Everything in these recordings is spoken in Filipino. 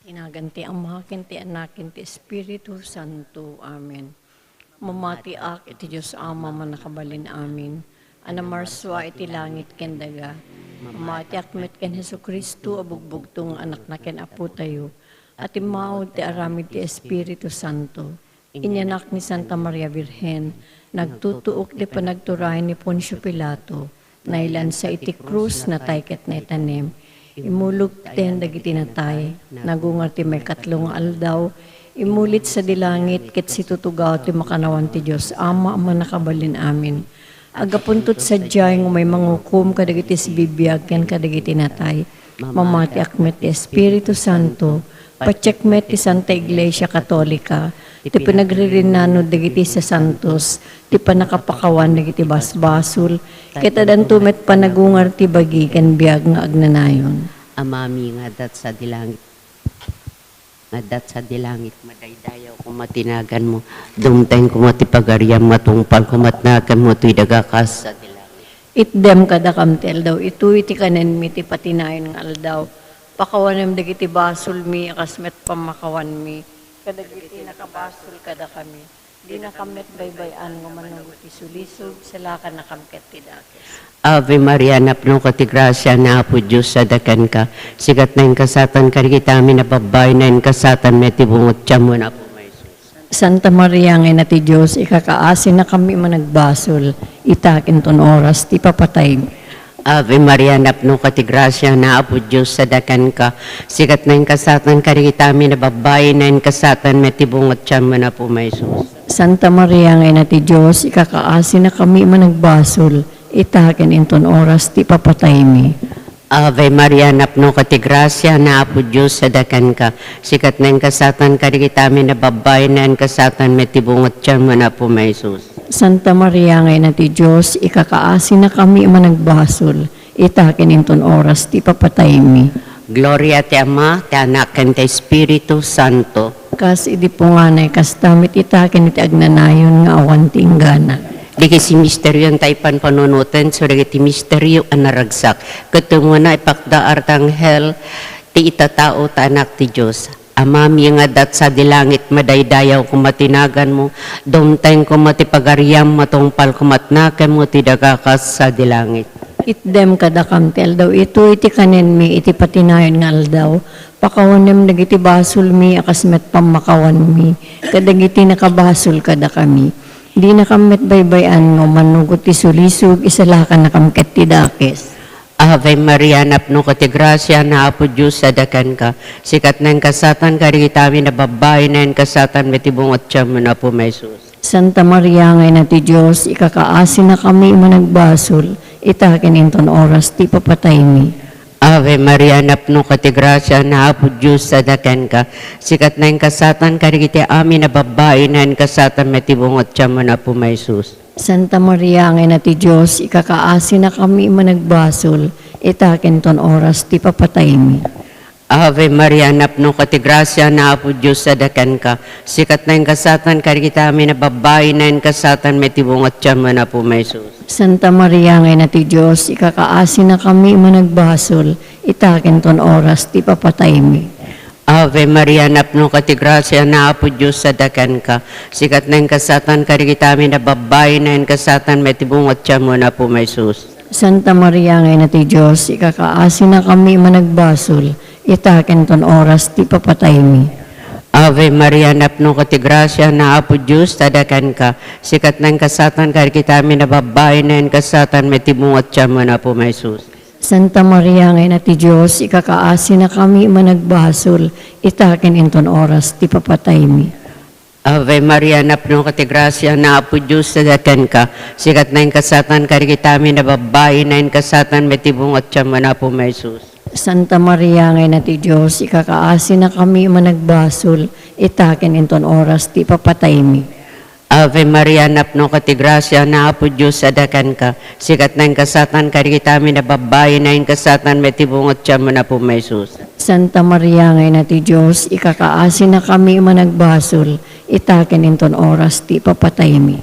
Tinaganti ang mahakin ti anakin ti Espiritu Santo. Amen. Mamati ak iti Diyos Ama manakabalin amin. Anamarswa iti langit ken daga. Mamati ak met ken Jesucristo abugbugtong anak na ken apo tayo. At imaod ti aramid ti Espiritu Santo. Inyanak ni Santa Maria Virgen. Nagtutuok ti panagturayan ni Poncio Pilato. Nailan sa iti krus na tayket na itanem. Imulog ten dagiti natay, nagungar ti may katlong aldaw, imulit sa dilangit ket situtugaw ti makanawan ti Dios Ama ama nakabalin amin. Agapuntot sa diyay ng may mangukum kadagiti si bibiyag ken kadagiti natay, mamati akmet ti Espiritu Santo, pacheckmet ti Santa Iglesia Katolika, ti pinagririnano dagiti sa santos, ti panakapakawan dagiti basbasul, kitadan tumet panagungar ti bagi ken biag nga agnanayon. Amami nga dat sa dilangit. Nga dat sa dilangit, madaydayaw kung matinagan mo. Dumteng kung matipagariam, matungpal kung matnagan mo, tuy dagakas sa dilangit. Itdem kada kamtel daw, ito iti kanen mi ti patinayon nga aldaw. Pakawanem dagiti basul mi, akasmet pamakawan mi. Kadagiti nakabasul kada kami. Di na kamet baybayan ng manungot isulisog, salakan na kamket ti dakes. Ave Maria, napno ka ti grasya na apo Diyos sa dakan ka. Sigat na yung kasatan ka rin kami na babay na yung kasatan may tibungot siya mo na po may Jesus. Santa Maria ngay na ti Diyos, ikakaasin na kami managbasol, itakin ton oras, ti papatay. Ave Maria, napno ka ti grasya na apo Diyos sa dakan ka. Sigat na yung kasatan ka rin kami na babay na yung kasatan may tibungot siya mo na po may Jesus. Santa Maria ngay na ti Diyos, ikakaasin na kami managbasol, itakin inton oras, ti papatay mi. Ave Maria, napno ka ti grasya na apo Diyos sa dakan ka. Sikat na yung kasatan ka rin kami na babay na yung kasatan may tibungot siya mo na po may Jesus. Santa Maria ngay na ti Diyos, ikakaasin na kami managbasol, itakin inton oras, ti papatay mi. Gloria ti Ama, ti Anak, ken ti Espiritu Santo. Kas idi po nga na kastamit itakin iti agnanayon nga awan ti inggana. Diki si misteryo ang taipan panunutan, so diki ti misteryo ang naragsak. Katungo na ipakdaar tang hell, ti itatao ta anak ti Diyos. Amami nga dat sa dilangit madaydayaw kung matinagan mo, domteng kung matipagariam matungpal kung matnakan mo ti dagakas sa dilangit. Itdem kada kamtel daw, ito iti kanen mi, iti patinayon nga aldaw, pakawanem dagiti basul mi, akasmet pamakawan mi, kadagiti nakabasol kada kami. Di nakamet baybayan ngo manugot ti sulisog, isalakan nakamket ti dakes. Ave Maria, napno ka ti grasya na apo Diyos sa dakan ka. Sikat na yung kasatan ka rin kami na babay na yung kasatan may tibungot siya mo na po may Jesus. Santa Maria ngay na ti Diyos, ikakaasin na kami managbasol, itakin inton oras, ti papatay mi. Ave Maria, napno ka ti grasya na apo Diyos sa dakan ka. Sikat na yung kasatan ka rin kiti amin na babay na yung kasatan may tibungot siya mo na po may Jesus. Santa Maria ngay na ti Diyos, ikakaasin na kami managbasol, itakin ton oras, ti papatay mi. Ave Maria, napno ka ti grasya na apo Diyos sa dakan ka. Sikat na yung kasatan ka rin kita amin na babay na yung kasatan may tibungot siya mo na po may Jesus. Santa Maria ngay na ti Diyos, ikakaasin na kami managbasol, itakin ton oras, ti papatay mi. Ave Maria, napno ka ti grasya na apo Diyos sa dakan ka. Sikat na yung kasatan ka rin kita amin na babay na yung kasatan may tibungot siya mo na po may Jesus. Santa Maria ngay na ti Diyos, ikakaasin na kami managbasol, itakin ton oras, ti papatay mi. Ave Maria, napno ka ti grasya na apo Diyos sa dakan ka. Sikat na yung kasatan ka rin kita amin na babay na yung kasatan may tibungot siya mo na po may Jesus. Santa Maria ngay na ti Diyos, ikakaasin na kami managbasol, itakin inton oras, ti papatay mi. Ave Maria, napno ka ti grasya na apo Diyos sa dakan ka. Sikat na yung kasatan ka rin kita amin na babay na yung kasatan may tibungot siya mo na po may Jesus. Santa Maria ngay na ti Diyos, ikakaasin na kami managbasol, itakin inton oras, ti papatay mi. Ave Maria, napno ka ti grasya na apo Diyos sa dakan ka. Sikat na yung kasatan ka rin kita amin na babay na yung kasatan may tibungot siya mo na po may Jesus. Santa Maria ngay na ti Diyos, ikakaasin na kami managbasol, itakin inton oras, ti papatay mi.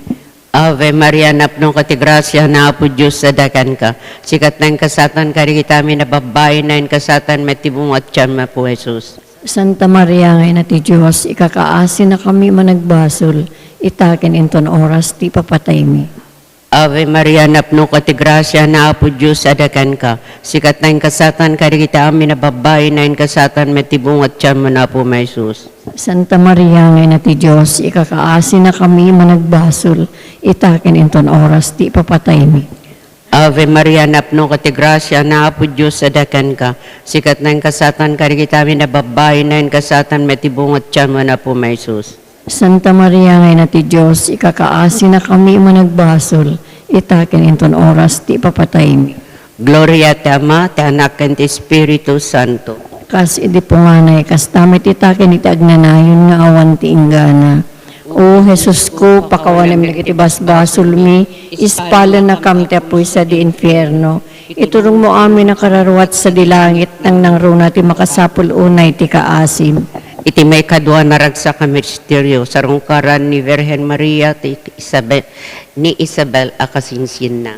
Ave Maria, napno ka ti grasya na apo Diyos sa dakan ka. Sikat na yung kasatan ka rin kita amin na babay na yung kasatan may tibungot siya mo po Jesus. Santa Maria ngay na ti Diyos, ikakaasin na kami managbasol, itaken inton oras ti papatay mi. Ave Maria, napno ka ti grasya na apo Diyos adakan ka. Sikat na yung kasatan ka kita amin na babae na yung kasatan may tibungat siya mo na po may sus. Santa Maria ngay na ti Diyos, ikakaasin na kami managbasol, itaken inton oras ti papatay mi. Ave Maria, napno ka ti grasya na apo Diyos adakan ka. Sikat na yung kasatan ka kita amin na babae na yung kasatan may tibungat siya mo na po may sus. Santa Maria ngay na ti Diyos, ikakaasin na kami managbasol, itaken inton oras ti papatay mi. Gloria ti Ama, ti Anak, ken ti Espiritu Santo. Kas idi po nga na kas tamit itaken iti agnanayon nga awan ti inggana. O Jesus ko, pakawanem lagi ti basbasol mi, ispala na kam ti apoy sa di infierno. Iturong mo amin na kararwat sa dilangit nang nangruna ti makasapul unay ti kaasim. Iti may kadwa naragsak ka misteryo, sarungkaran ni Virgen Maria ni Isabel akasinsin na.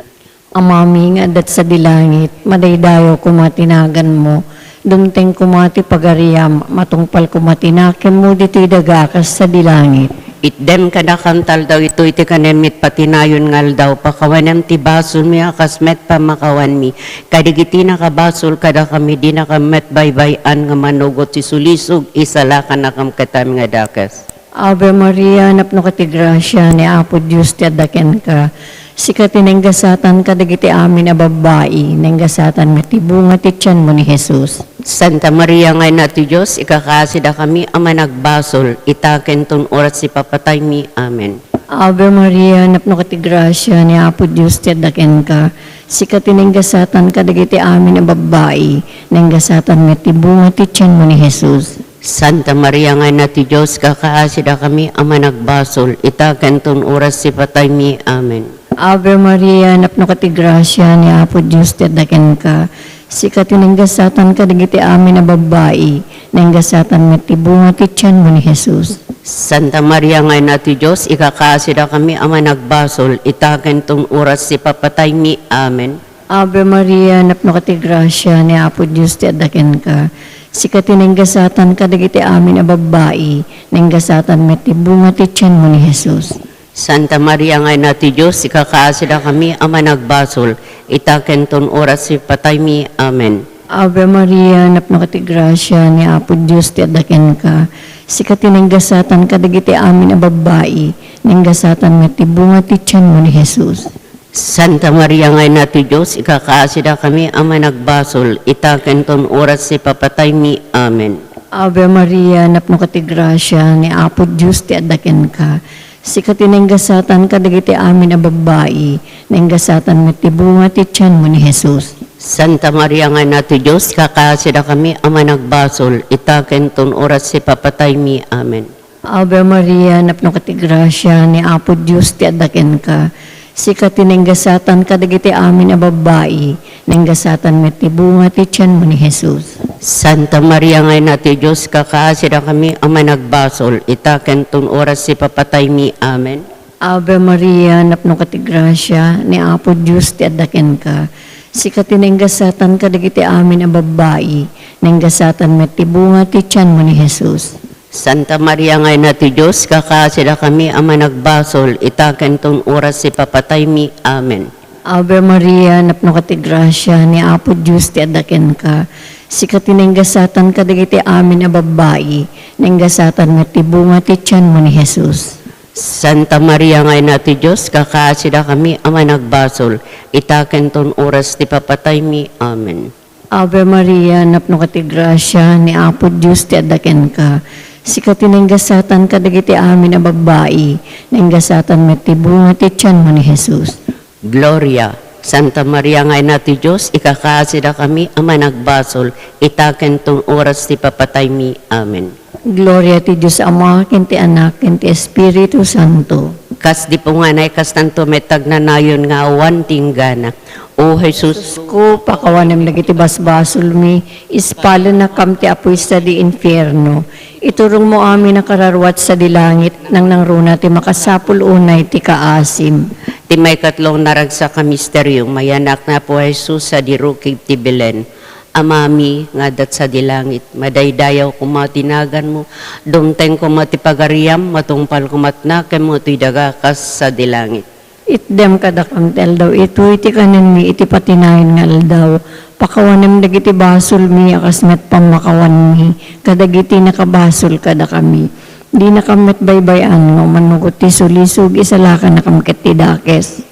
Amami nga adat sa dilangit, madaydayo kumatinagan mo, dumteng kumati pagariam, matungpal kumatinakin mo diti dagakas sa dilangit. Itdem kada kantal daw ito iti kanemit patinayon ngal daw pakawanem ti basol mi akas met pamakawan mi kadigiti nakabasol kada kami di nakamet baybayan nga manugot ti sulisog isala ka nakam katam nga dakas. Ave Maria, napno ka ti grasya ni Apo Diyos ti adaken ka. Sikat tinenggasatan ka dagiti amin na babae, nenggasatan matibunga ti tiyan mo ni Jesus. Santa Maria ngay na ti Diyos, ikakasida kami ama nagbasol, itaken ton oras si papatay mi. Amen. Ave Maria, napno ka ti grasya ni Apo Diyos ti adaken ka. Sikat tinenggasatan ka dagiti amin na babae, nenggasatan matibunga ti tiyan mo ni Jesus. Santa Maria ngay na ti Diyos, kakaasida kami ama nagbasol, itaken ton oras si patay mi. Amen. Ave Maria, napno ka ti grasya ni Apo Diyos ti adaken ka. Sikat tinenggasatan ka dagiti amin na babae, nenggasatan matibunga ti tiyan mo ni Jesus. Santa Maria ngay na ti Diyos, ikakasida kami ama nagbasol, itaken tong oras si papatay mi. Amen. Ave Maria, napno ka ti grasya ni Apo Diyos ti adaken ka. Sikat tinenggasatan ka dagiti amin na babae, nenggasatan matibunga ti tiyan mo ni Jesus. Santa Maria ngay na ti Diyos, ikakaasida kami ama nagbasol, itaken ton oras si patay mi. Amen. Ave Maria, napno ka ti grasya ni Apo Diyos ti adaken ka. Sikat tinenggasatan ka dagiti amin na babae, nenggasatan matibunga ti tiyan mo ni Jesus. Santa Maria ngay na ti Diyos, ikakaasida kami ama nagbasol, itaken ton oras si papatay mi. Amen. Ave Maria, napno ka ti grasya ni Apo Diyos ti adaken ka. Sikat tinenggasatan ka dagiti amin na babae, nenggasatan matibunga ti tiyan mo ni Jesus. Santa Maria ngay na ti Diyos, ikakaasida kami ama nagbasol, itaken ton oras si papatay mi. Amen. Ave Maria, napno ka ti grasya ni Apo Diyos ti adaken ka. Sikat tinenggasatan ka dagiti amin na babae, nenggasatan matibunga ti tiyan mo ni Jesus. Santa Maria ngay na ti Diyos, kakaasida kami ama nagbasol, itaken ton oras si papatay mi. Amen. Ave Maria, napno ka ti grasya ni Apo Diyos ti adaken ka. Sikat tinenggasatan ka dagiti amin na babae, nenggasatan matibunga ti tiyan mo ni Jesus. Santa Maria ngay na ti Diyos, kakaasida kami ama nagbasol, itaken ton oras si papatay mi. Amen. Ave Maria, napno ka ti grasya ni Apo Diyos ti adaken ka. Sikat tinenggasatan ka dagiti amin na babae, nenggasatan matibunga ti tiyan mo ni Jesus. Santa Maria ngay na ti Diyos, kakaasida kami ama nagbasol, itaken ton oras ti papatay mi. Amen. Ave Maria, napno ka ti grasya ni Apo Diyos ti adaken ka. Sikat tinenggasatan ka dagiti amin na babae, nenggasatan matibunga ti tiyan mo ni Jesus. Gloria. Santa Maria ngay na ti Diyos, ikakaasida kami ama nagbasol, itaken tong oras ti papatay mi. Amen. Gloria ti Diyos Ama, ken ti Anak, ken ti Espiritu Santo. Kas di po nga na ikas tanto metag na nayon nga awan tinggana. O Jesus, Ko, pakawanem lagi ti basbasol mi, ispala na kam ti apoy sa di infierno. Iturong mo amin na kararwat sa dilangit, nang nangruna ti makasapul unay ti kaasim. ti may katlong naragsa ka misteryong mayanak na po Jesus sa dirukib ti Belen. Amami nga dat sa dilangit, madaydayaw kumatinagan mo, dumteng kumatipagariam, matungpal kumatnakem mo, tuy daga kas sa dilangit. Itdem kadakam ti aldaw, ito iti kanan mi, iti patinahin nga aldaw. Pakawanem dagiti basol mi, akas met pamakawan mi, kadagiti nakabasol kada kami. Di nakamet baybayan, nga manugot ti sulisog, isalaka nakamket ti dakes.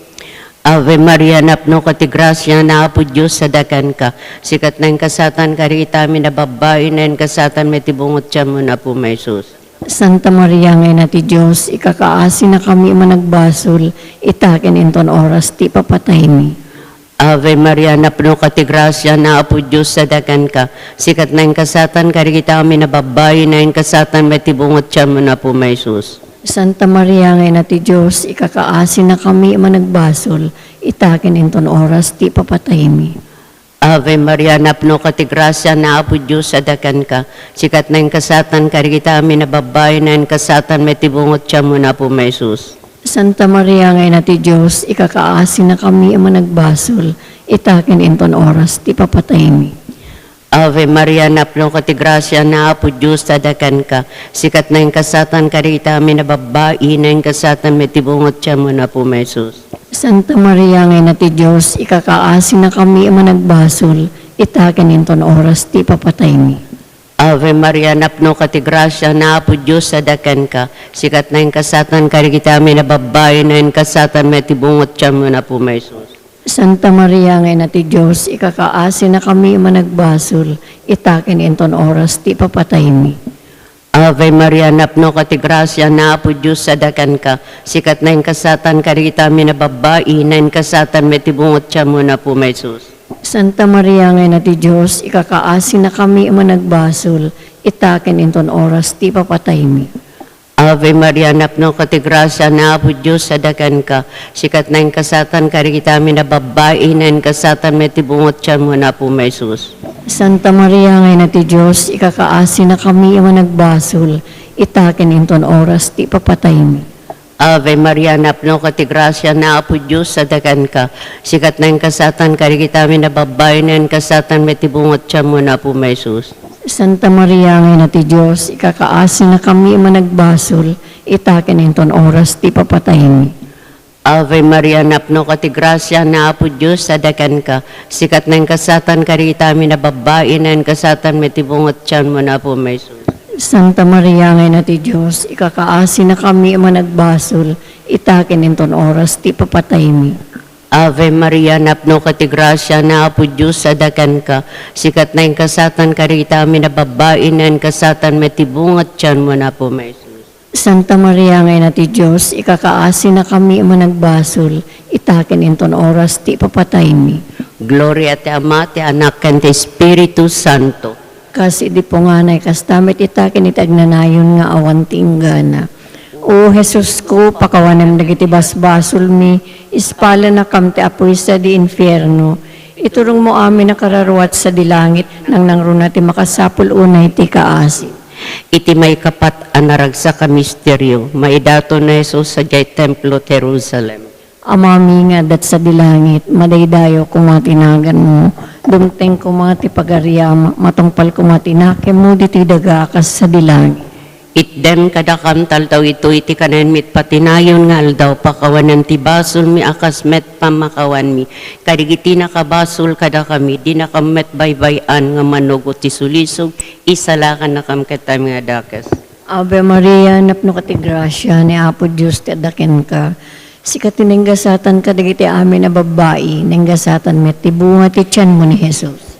Ave Maria, napno ka ti grasya, na apo Diyos sa dakan ka. Sikat na yung kasatan ka rin itami na babae na yung kasatan may tibungot siya mo na po may sus. Santa Maria ngayon na ti Diyos, ikakaasi na kami managbasol, itakin inton oras ti papatay mi. Ave Maria, napno ka ti grasya, na apo Diyos sa dakan ka. Sikat na yung kasatan ka rin itami na babae na yung kasatan may tibungot siya mo na po may sus. Santa Maria ngayon na ti Diyos, ikakaasi na kami managbasol, itakin inton oras ti papatay mi. Ave Maria, napno ka ti grasya, na apo Diyos sa dakan ka. Sikat na yung kasatan ka rin itami na babae na yung kasatan may tibungot siya mo na po may sus. Santa Maria ngayon na ti Diyos, ikakaasi na kami managbasol, itakin inton oras ti papatay mi. Ave Maria, napno ka ti grasya, na apo Diyos sa dakan ka. Sikat na yung kasatan ka rin itami na babae na yung kasatan may tibungot siya mo na po may sus. Santa Maria ngayon na ti Diyos, ikakaasi na kami managbasol, itakin inton oras ti papatay mi. Ave Maria, napno ka ti grasya, na apo Diyos sa dakan ka. Sikat na yung kasatan ka rin itami na babae na yung kasatan may tibungot siya mo na po may sus. Santa Maria ngayon na ti Diyos, ikakaasi na kami managbasol, itakin inton oras ti papatay mi. Ave Maria, napno ka ti grasya, na apo Diyos sa dakan ka. Sikat na yung kasatan ka rin itami na babae na yung kasatan may tibungot siya mo na po may sus. Santa Maria ngayon na ti Diyos, ikakaasi na kami managbasol, itakin inton oras ti papatay mi. Ave Maria, napno ka ti grasya, na apo Diyos sa dakan ka. Sikat na yung kasatan ka rin itami na babae na yung kasatan may tibungot siya mo na po may sus. Santa Maria ngayon na ti Diyos, ikakaasi na kami managbasol, itakin inton oras ti papatay mi. Ave Maria, napno ka ti grasya, na apo Diyos sa dakan ka. Sikat na yung kasatan ka rin itami na babae na yung kasatan may tibungot siya mo na po may sus. Santa Maria ngayon na ti Diyos, ikakaasi na kami managbasol, itakin inton oras ti papatay mi. Ave Maria, napno ka ti grasya, na apo Diyos sa dakan ka. Sikat na yung kasatan ka rin itami na babae na yung kasatan may tibungot siya mo na po may sus. Santa Maria ngayon na ti Diyos, ikakaasi na kami managbasol, itakin inton oras ti papatay mi. Ave Maria, napno ka ti grasya, na apo Diyos sa dakan ka. Sikat na yung kasatan ka rin itami na babae na yung kasatan may tibungot siya mo na po may sus. Santa Maria ngayon na ti Diyos, ikakaasi na kami managbasol, itakin inton oras ti papatay mi. Gloria ti Ama, ti Anak, ken ti Espiritu Santo. Kasi di po nga na kastamit itakin itagnanayon nga awan tinggana. O Jesus ko, pakawanan dagiti basbasol mi, ispala na kamte apoy sa di infierno. Iturong mo amin na kararuat sa dilangit, nang nangruna ti makasapul unay ti kaasi. Iti may kapat anaragsa ka misteryo, maidato na Jesus sa jay Templo Jerusalem. Amami nga dat sa dilangit, madaydayo kumatinagan mo, dumteng kumati pagariyama, matungpal kumatinakem mo diti dagakas sa dilangit. Itden kadakam taltaw ito iti kanen mit patinayon nga aldaw pakawanan ti basol mi akas met pamakawan mi. Kadigiti nakabasol kada kami, di nakamet baybayan nga manugot ti sulisog, isalakan na kam ketam nga dakes. Ave Maria, napno ka ti grasya, ni Apo Diyos ti adaken ka. Sikat tinenggasatan ka dagiti amin na babae, nenggasatan met ti bunga ti tiyan mo ni Jesus.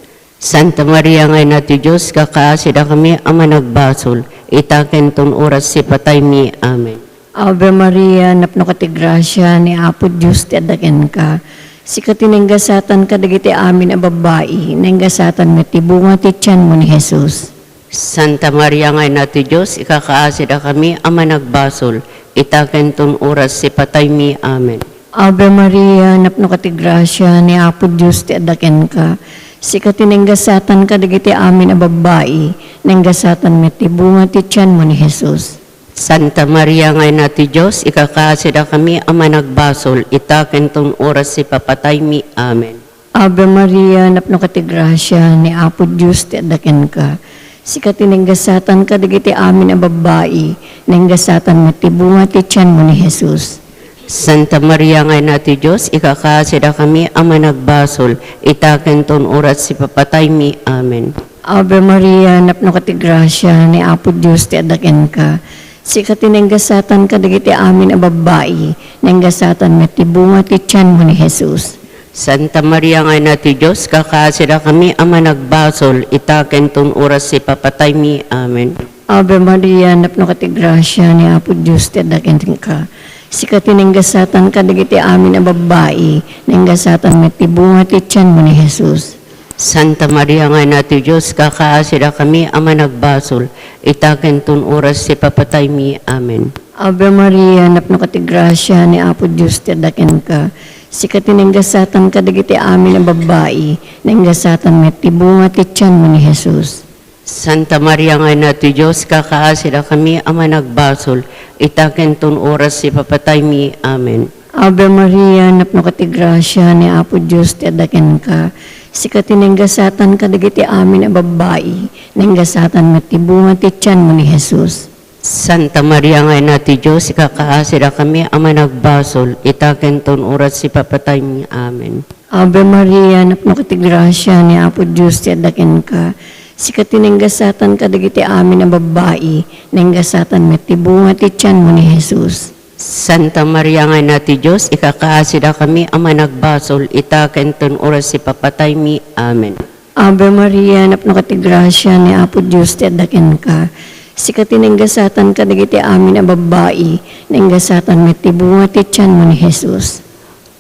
Santa Maria ngay na ti Diyos, kakaasida kami ama nagbasol, itaken ton oras si patay mi. Amen. Ave Maria, napno ka ti grasya, ni Apo Diyos ti adaken ka. Sikat tinenggasatan ka dagiti amin na babae, nenggasatan met ti bunga ti tiyan mo ni Jesus. Santa Maria ngay na ti Diyos, ikakaasida kami ama nagbasol, itaken ton oras si patay mi. Amen. Ave Maria, napno ka ti grasya, ni Apo Diyos ti adaken ka. Sikat tinenggasatan ka dagiti amin a babae, nenggasatan met ti bunga ti tiyan mo ni Jesus. Santa Maria ngay na ti Diyos, ikakaasida kami ama nagbasol, itaken ton oras si papatay mi. Amen. Ave Maria, napno kati grasya, ni Apo Diyos ti adaken ka. Sikat tinenggasatan ka digiti amin a babae, nenggasatan matibunga ti tiyan mo ni Jesus. Santa Maria nga na ti Diyos, ikakasida kami ama nagbasol, itaken ton oras si papatay mi. Amen. Ave Maria, napno kati grasya, ni Apo Diyos ti adaken ka. Sikat tinenggasatan ka digiti amin a babae, nenggasatan matibunga ti tiyan mo ni Jesus. Santa Maria nga na ti Diyos, kakasida kami ama nagbasol, itaken ton oras si papatay mi. Amen. Ave Maria, napno kati grasya, ni Apo Diyos ti adaken ka. Sikat tinenggasatan ka digiti amin a babae, nenggasatan matibunga ti tiyan mo ni Jesus. Santa Maria nga na ti Diyos, kakaasida kami ama nagbasol, itaken ton oras si papatay mi. Amen. Ave Maria, napno kati grasya, ni Apo Diyos ti adaken ka. Sikat tinenggasatan ka digiti amin a babae, nenggasatan matibunga ti tiyan mo ni Jesus. Santa Maria nga na ti Diyos, kakaasida kami ama nagbasol, itaken ton oras si papatay mi. Amen. Ave Maria, napno kati grasya, ni Apo Diyos ti adaken ka. Sikat tinenggasatan ka digiti amin a babae, nenggasatan matibunga ti tiyan mo ni Jesus. Santa Maria nga na ti Diyos, kakaasida kami ama nagbasol, itaken ton oras si papatay mi. Amen. Ave Maria, napno kati grasya, ni Apo Diyos ti adaken ka. Sikat tinenggasatan ka digiti amin a babae, nenggasatan matibunga ti tiyan mo ni Jesus. Santa Maria nga na ti Diyos, ikakaasida kami ama nagbasol, itaken ton oras si papatay mi. Amen. Ave Maria, napno kati grasya, ni Apo Diyos ti adaken ka. Sikat tinenggasatan ka digiti amin a babae, nenggasatan matibunga ti tiyan mo ni Jesus.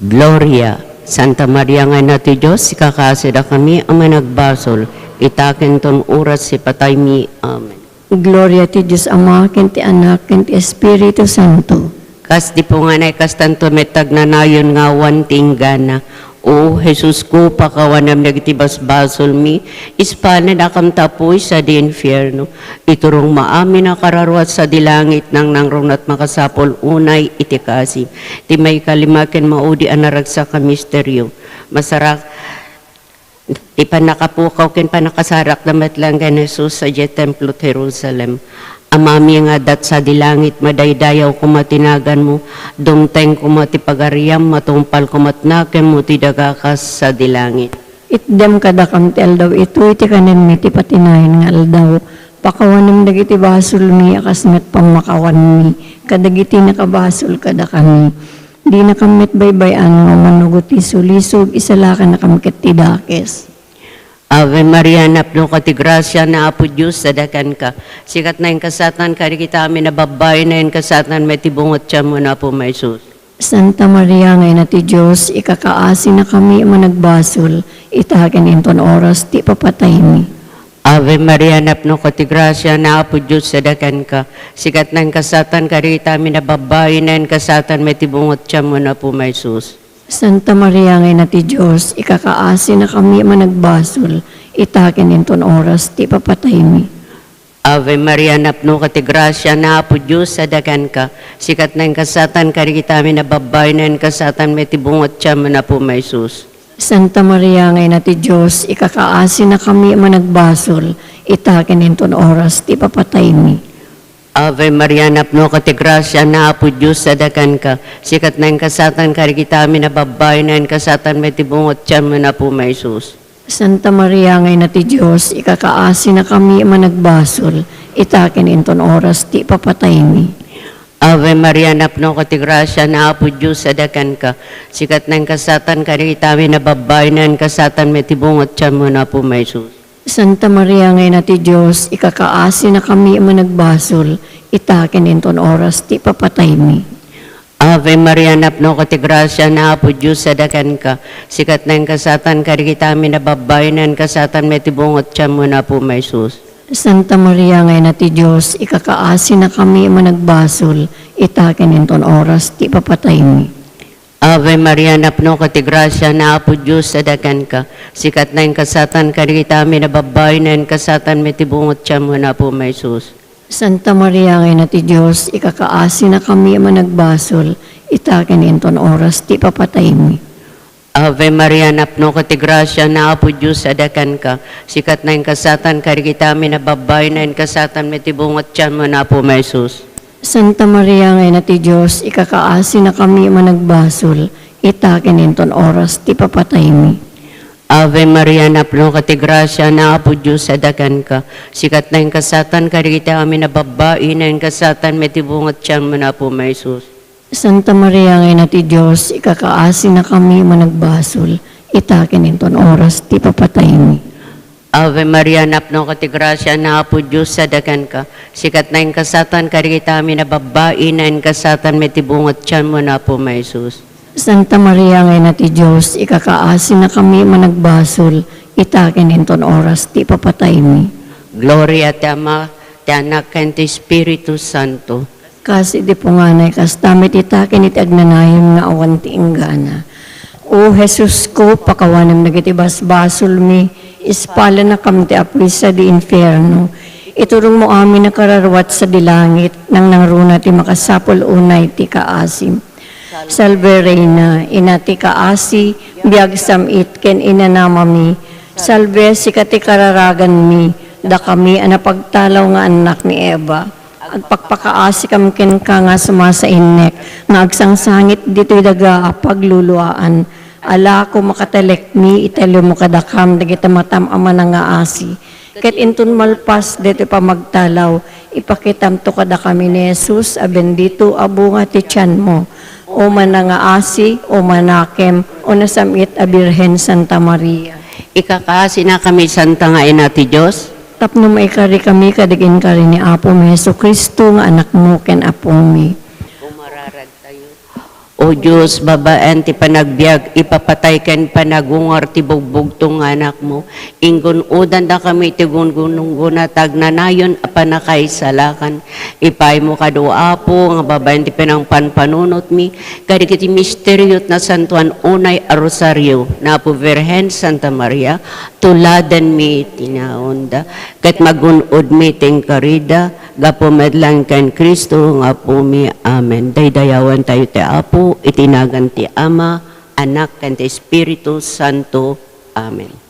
Gloria. Santa Maria nga na ti Diyos, ikakaasida kami ama nagbasol, itaken ton oras si patay mi. Amen. Gloria ti Diyos Ama, ken ti Anak, ken ti Espiritu Santo. Kas di po nga na ikastanto metag na nayon nga wanting gana. O Jesus ko, pakawanam nagtibas basol mi, ispanan akam tapoy sa di infierno. Iturong maamin na kararwat sa dilangit nang nangrong at makasapol unay itikasi. Ti may kalimaken maudi anaragsa ka misteryo. Masarak, ti panakapukaw ken panakasarak damat lang kan Jesus sa di templo Jerusalem. Amami nga dat sa dilangit madaydayaw kumatinagan mo, dumteng kumatipagariam, matumpal kumatnaken mo ti dagakas sa dilangit. Itdem kada kamtel daw ito, iti kanen mi ti patinayan nga aldaw. Pakawanim dagiti basol mi, akas met pamakawan mi, kadagiti nakabasol kada kami. Di na kamit baybayan nga manugot ti sulisog, isalakan na kamkit ti dakes. Ave Maria, napno ka ti grasya na Apo Diyos, sadakan ka. Sikat na yung kasatan ka, kita amin na babay na yung kasatan, may tibungot siya mo na po may sus. Santa Maria ngay na ti Diyos, ikakaasi na kami managbasol, itahakin inton oras, ti papatay mi. Ave Maria, napno ka ti grasya na Apo Diyos, sadakan ka. Sikat na yung kasatan ka, kita amin na babay na yung kasatan, may tibungot siya mo na po may sus. Santa Maria ngay na ti Diyos, ikakaasi na kami managbasol, itakin inton oras, ti papatay mi. Ave Maria, napno ka ti grasya na Apo Diyos, sadakan ka. Sikat na yung kasatan ka, kita amin na babay na yung kasatan, may tibungot siya mo na po may sus. Santa Maria ngay na ti Diyos, ikakaasi na kami managbasol, itakin inton oras, ti papatay mi. Ave Maria, napno ka ti grasya na Apo Diyos, sadakan ka. Sikat na yung kasatan ka, kita amin na babay na yung kasatan, may tibungot siya mo na po may sus. Santa Maria ngay na ti Diyos, ikakaasi na kami managbasol, itakin inton oras, ti papatay mi. Ave Maria, napno ka ti grasya na Apo Diyos, sadakan ka. Sikat na yung kasatan ka, kita amin na babay na yung kasatan, may tibungot siya mo na po may sus. Santa Maria ngay na ti Diyos, ikakaasi na kami managbasol, itakin inton oras, ti papatay mi. Ave Maria, napno ka ti grasya na Apo Diyos, sadakan ka. Sikat na yung kasatan ka, kita amin na babay na yung kasatan, may tibungot siya mo na po may sus. Santa Maria ngay na ti Diyos, ikakaasi na kami managbasol, itakin inton oras, ti papatay mi. Ave Maria, napno ka ti grasya na Apo Diyos, sadakan ka. Sikat na yung kasatan ka, kita amin na babay na yung kasatan, may tibungot siya mo na po may sus. Santa Maria ngay na ti Diyos, ikakaasi na kami managbasol, itakin inton oras, ti papatay mi. Ave Maria, napno ka ti grasya, na apo Diyos adakan ka. Sikat na yung kasatan, karikita mi na babay na yung kasatan, may tibungat tiyan mo na po, Jesus. Santa Maria ngay na ti Diyos, ikakaasi na kami managbasol, itakin inton oras, ti papatay mi. Ave Maria, napno ka ti grasya, na apo Diyos adakan ka. Sikat na yung kasatan, karikita kami na babay na yung kasatan, may tibungat tiyan mo na po, Jesus. Santa Maria ngay na ti Diyos, ikakaasi na kami managbasol, itakin inton oras, ti papatay mi. Ave Maria, napno ka ti grasya, na apo Diyos adakan ka. Sikat na yung kasatan, karikita kami na babay na yung kasatan, may tibungat tiyan mo na po, Jesus. Santa Maria ngay na ti Diyos, ikakaasi na kami managbasol, itakin inton oras, ti papatay mi. Gloria ti Ama, ti Anak, ken ti Espiritu Santo. Kasi di po nga na kastamit itakin iti agnanayim nga awan ti inggana. O Jesus ko, pakawanam nagitibas basol mi, ispala na kam ti apoy sa di inferno. Iturong mo amin na kararwat sa dilangit, nang nangruna ti makasapol unay ti kaasim. Salve Reina, ina ti kaasi, biyag samit ken inanamami. Salve sikati kararagan mi, da kami anapagtalaw nga anak ni Eva. Agpakpakaasi kam ken ka nga sumasa innek, nga agsangsangit dito'y daga pagluluaan. Ala ko makatelek mi, italo mo kadakam, dagita matam ama na nga asi. Ket intun malpas dito pa magtalaw, ipakitam to kada kami ni Jesus, a bendito abo nga ti tiyan mo. O man na nga asi, o manakem, o nasamit a Birhen Santa Maria. Ikakaasi na kami, Santa nga ina ti Diyos. Tapno maikari kami kadigin kari ni Apo mi Hesu Kristo nga anak mo ken Apo mi. Umararag tayo. O Diyos, babaan ti panagbiag, ipapatay ken panagungar ti bugbog tong anak mo. Ingon udan da kami ti gungunong tagnanayon a panakaisalakan. Ipay mo kado Apo, nga babayan ti panangpanpanunot mi. Kadikiti misteryot na santuan unay a rosaryo, na po Virhen Santa Maria, tuladan mi tinaonda. Kat magunod mi ting karida, gapo medlang ken Kristo nga po mi. Amen. Daydayawan tayo ti Apo, itinagan ti Ama, Anak, ken ti Espiritu Santo. Amen.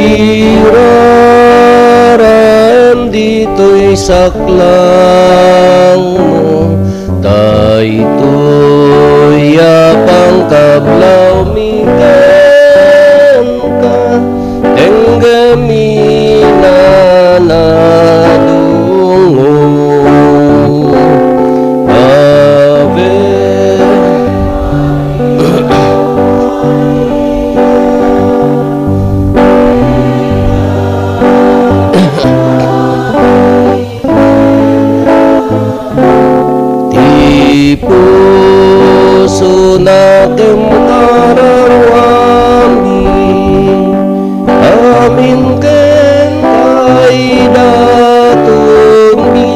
iraran dito'y saklang mo, daytoy yapang kablaw mikan ka, tenggamina na dungo. Ave Di puso natin karawami, amin ken kay datumi.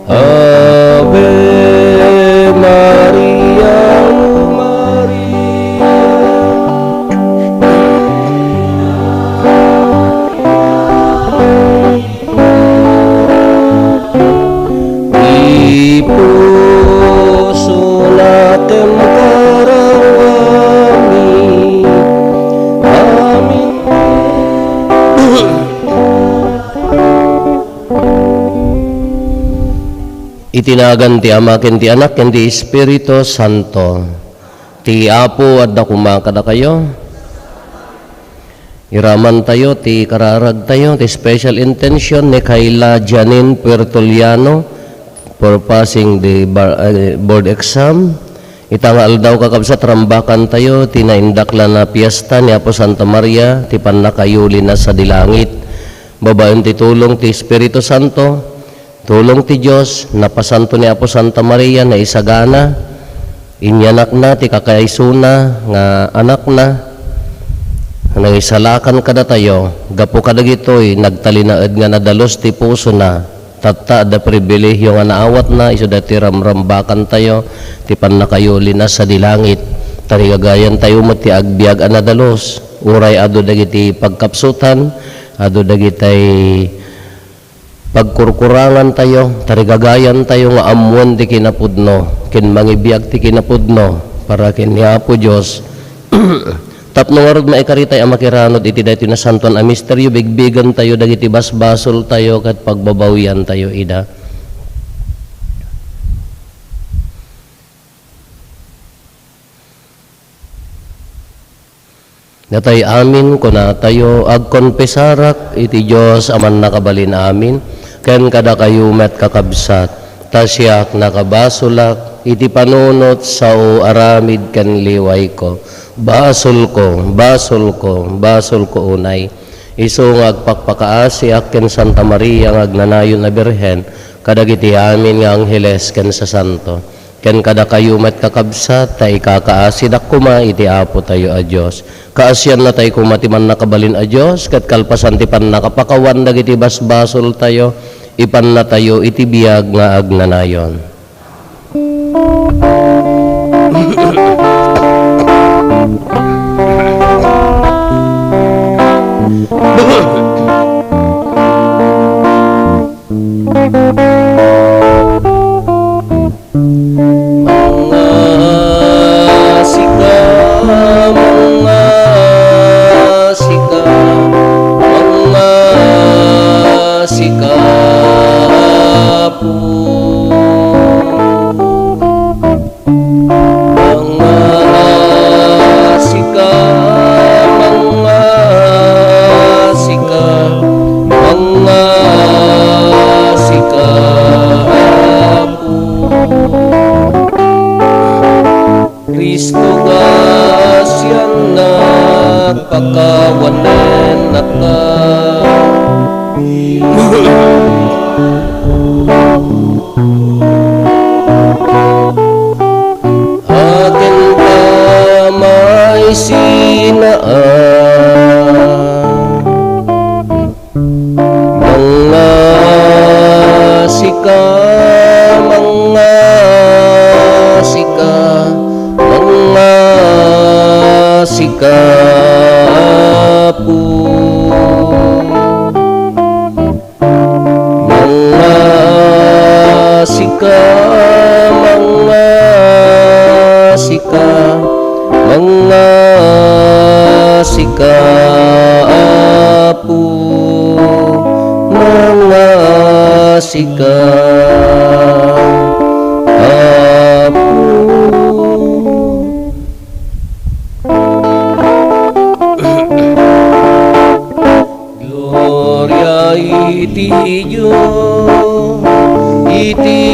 Ave Maria, Maria. Di puso natin karawami, amin. Itinagan ti Ama ken ti Anak ken ti Espiritu Santo. Ti Apo adda kumakada kayo. Iraman tayo ti kararag tayo ti special intention ni Kayla Janine Puertoliano for passing the board exam. Itangal daw kakabsat rambakan tayo ti naindakla na piyesta ni Apo Santa Maria ti panakayuli na sa dilangit. Babaen ti tulong ti Espiritu Santo, tulong ti Dios napasanto ni Apo Santa Maria na isagana, inyanak na ti kakaisuna nga anak na, nang isalakan kada tayo, gapo kada gito'y nagtalinaed nga nadalos ti puso na, tatta da pribilehyo nga naawat na, iso dati ramrambakan tayo, ti panakayuli na sa dilangit, tarigagayan tayo mo ti agbiag anadalos, uray ado dagiti pagkapsutan, ado dagitay pagkurkurangan tayo, tarigagayan tayo nga amuan ti kinapudno, kin mangibiyag ti kinapudno, para kin niya po Diyos. Tapno nga rod maikaritay ang makiranod iti dati na santuan a misteryo, bigbigan tayo, dagiti basbasol tayo, kat pagbabawian tayo ida. Natay amin kuna tayo agkonpesarak iti Diyos aman nakabalin amin, ken kada kayo met kakabsat, tasyak nakabasulak, iti panunot sa aramid ken liway ko. Basol ko, basol ko, basol ko unay. Isu ngagpakpakaasi akin Santa Maria ngagnanayon na Birhen, kadagiti amin nga angheles ken sa santo. Ken kada kayo met kakabsat, tay kakaasi dakuma iti Apo tayo a Dios. Kaasyan na tayo kumatiman nakabalin a Dios, ket kalpasan ti pan nakapakawan dagiti basbasol tayo, ipan na tayo iti biyag nga agnanayon. Kristo nga siyan nagpakawanen at akin kamay sinaan, mga sika, mga sika, mga sikapu, mga sika, mga sika, mga sika. itiyo iti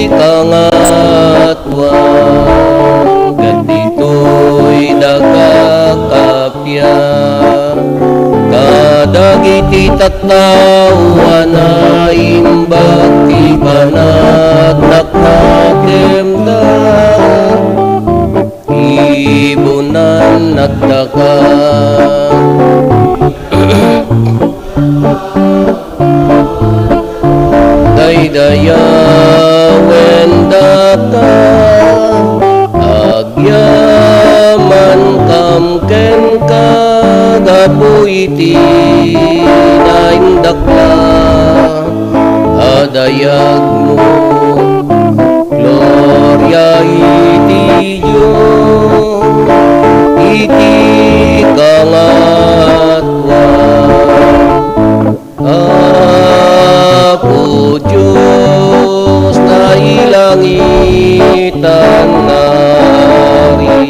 kangatwang gadito'y nagkakapya kadagiti tattawa na imbag ti panagnak na kemdan ibunan nagdaka daydaya wendaka agyaman kamken kagapu iti naindakla adayag mo gloria iti Diyos iti kangatwa Apo Diyos na ilangitan nari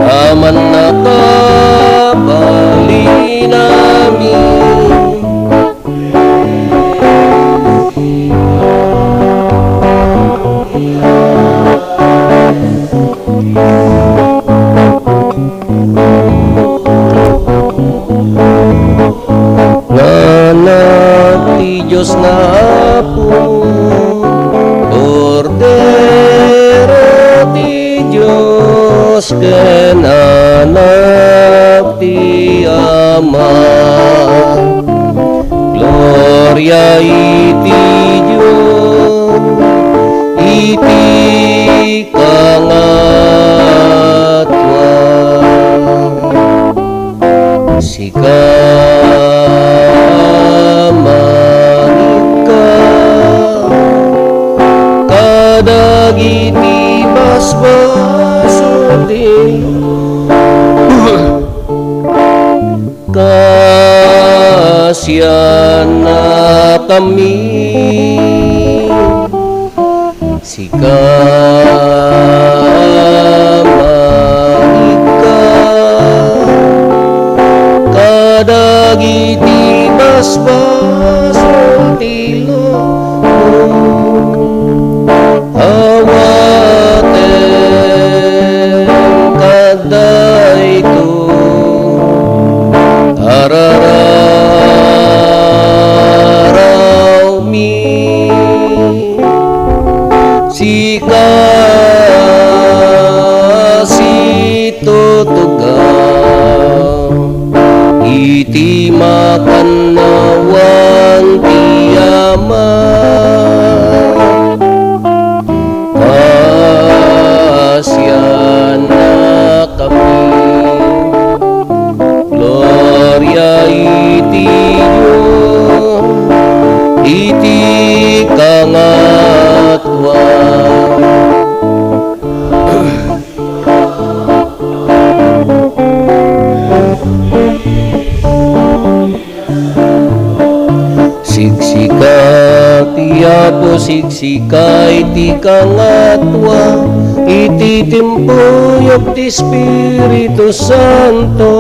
aman nakabali namin Nganak ti Diyos na Apo Cordero ti Diyos ken anak ti Ama Gloria iti Diyos iti kangatwa Sikamangika kadagiti basbasudi kasyan na kami Sikamangika kadagiti basbasudilo awaten kadayto arararaw mi situtugaw iti makanawang tiyama kasyan na kami gloria iti Diyos iti kangatwa siksika ti Apo siksika iti kangatwa iti timpuyog ti Espiritu Santo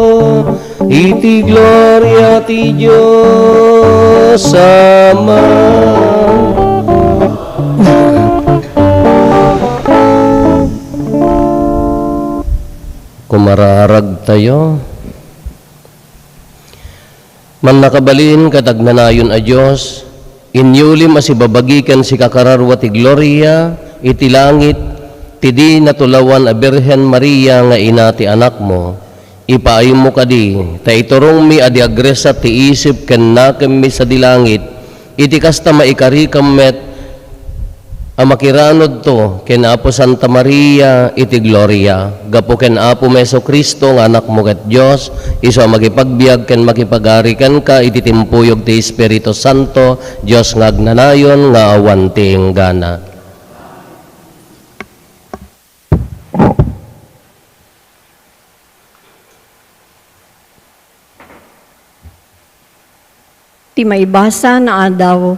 iti gloria ti Diyos Ama kumararag tayo man nakabalin katagnanayon a Diyos inyuli masibabagikan si kakararwa ti gloria iti langit ti di natulawan a Birhen Maria nga ina ti anak mo ipaayom mo kadi ta iturong mi adi agresa ti isip ken nakem mi sa dilangit iti kasta maikarikam met a makiranod to ken Apo Santa Maria iti gloria gapo ken Apo Meso Kristo nga anak mo ket Dios isu a makipagbiag ken makipagarikan ka iti timpuyog ti Espiritu Santo Dios nga agnanayon nga awan ti enggana. Ti maibasa na adaw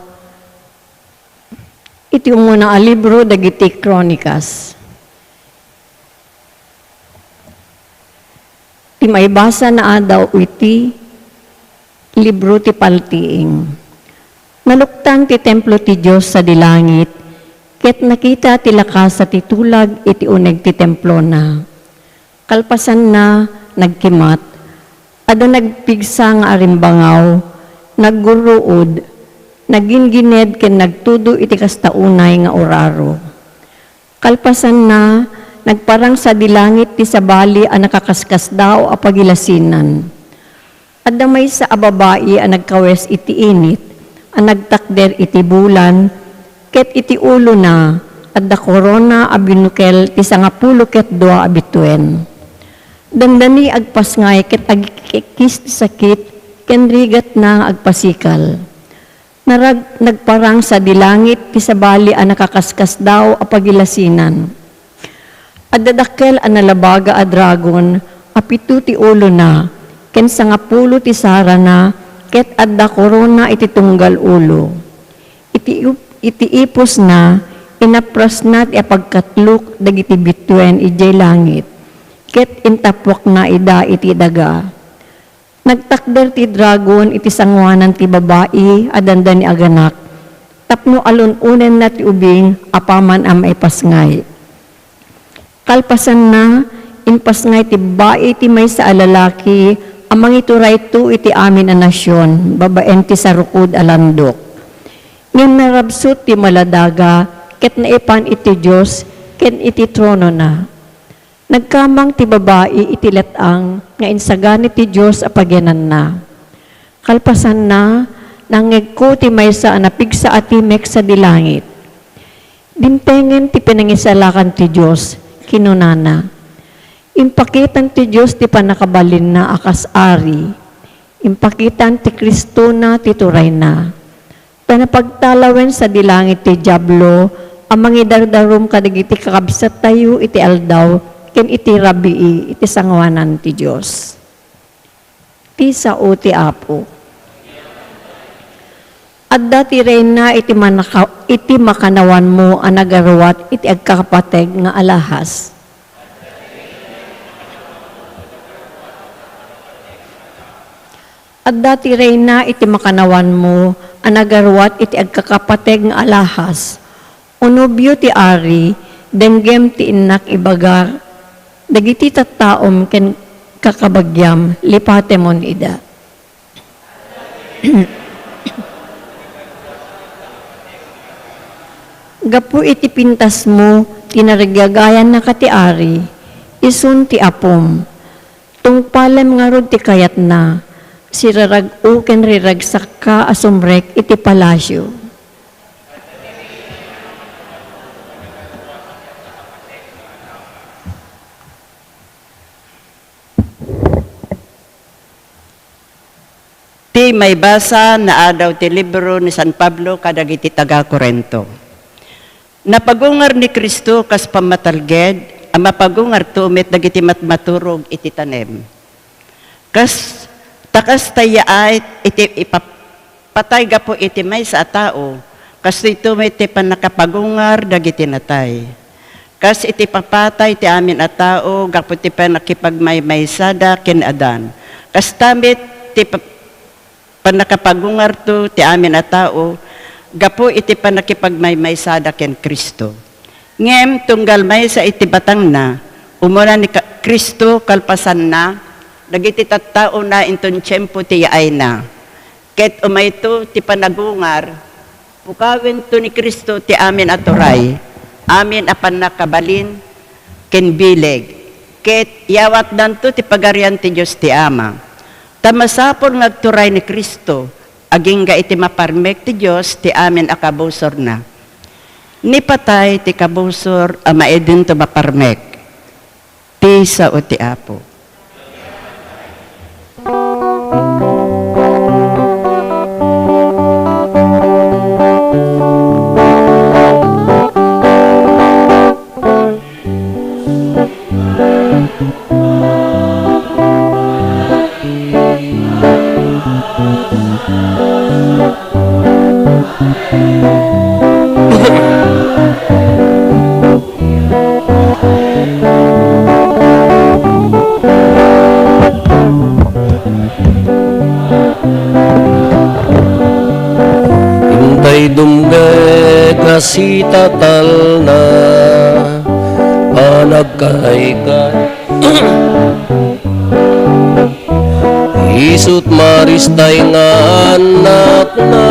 iti umuna a libro dagiti Kronikas. Ti maibasa na adaw iti libro ti paltiing. Naluktan ti templo ti Diyos sa dilangit, ket nakita ti lakas sa titulag iti uneg ti templo na. Kalpasan na nagkimat, ada nagpigsa nga arimbangaw, nagguruod, nagingined ken nagtudo iti kastaunay nga oraro. Kalpasan na nagparang sa dilangit ti sabali a nakakaskas daw a pagilasinan. Adda may sa ababai a nagkawes iti init, a nagtakder iti bulan, ket iti ulo na, adda korona a binukel ti 10 ket 2 a bituen. Dandani agpasngay ket agkikis ti sakit, ken rigat na agpasikal. Nagparang sa dilangit ti sabali a nakakaskas daw a pagilasinan. Adda dakkel a nalabaga a dragon, a 7 ti ulo na, ken 10 ti sara na, ket adda korona iti tunggal ulo. Iti ipos na, inapras na ti apagkatluk dagiti bituen ijay langit, ket intapwak na ida iti daga. Nagtakder ti dragon iti sangwanan ti babae, adanda ni aganak, tapno alununen na ti ubing, apaman am ipasngay. Kalpasan na, inpasngay ti bae ti may sa alalaki, amang ituray to iti amin a nasyon, babaen ti sarukod alandok. Ngem narabsot ti maladaga, ket naipan iti Diyos, ken iti trono na. Nagkamang ti babae iti letang, nga insagani ti Diyos a pagyanan na. Kalpasan na, nangeg ko ti maysa a napigsa atimek sa dilangit. Dimtengen ti pinangisalakan ti Diyos, kinunana. Impakitan ti Diyos ti panakabalin na akas ari. Impakitan ti Kristo na ti turay na. Panapagtalawen sa dilangit ti Diablo, amang idardarum kadagiti kakabsat tayo iti aldaw, ken iti rabii iti sangwanan ti Diyos. Ti sao ti Apo. Adda ti reyna iti makanawan mo ang nagaruwat iti agkakapateg nga alahas. Adda ti reyna iti makanawan mo ang nagaruwat iti agkakapateg nga alahas. Unubyo ti ari, denggem ti inak ibaga, dagiti tattaom ken kakabagyam, lipatemon ida. Gapu iti pintas mo, tinarigagayan na katiari, isun ti apom. Tungpalem nga rod ti kayat na, sirarag-o ken riragsak ka asumrek iti palasyo. Ti may basa na adaw ti libro ni San Pablo kadagiti taga Corinto. Napagungar ni Kristo kas pamatalged, ang mapagungar tumit dagiti matmaturog iti tanem. Kas takas tayaay iti ipapatay gapo iti may sa tao, kas ito may iti panakapagungar dagiti natay. Kas iti papatay ti amin a tao, gapo iti panakipagmaymaysada ken adan. Kas tamit ti panakapagungar to ti amin a tao, gapo iti panakipagmaymaysada ken Kristo. Ngem tunggal may sa iti batang na, umuna ni Kristo kalpasan na, dagiti tattao na inton tiyempo ti yaay na. Ket umayto ti panagungar, pukawin to ni Kristo ti amin aturay, amin apan nakabalin, ken bileg. Ket yawat danto ti pagarian ti Diyos ti Ama. Tamasapon ngagturay ni Kristo, aging ga iti maparmek ti Diyos ti amin akabusor na. Ni patay ti kabusor a maedin to maparmek. Ti sao ti Apo. sitatal na panagkay ka. Isut maristay nga anak na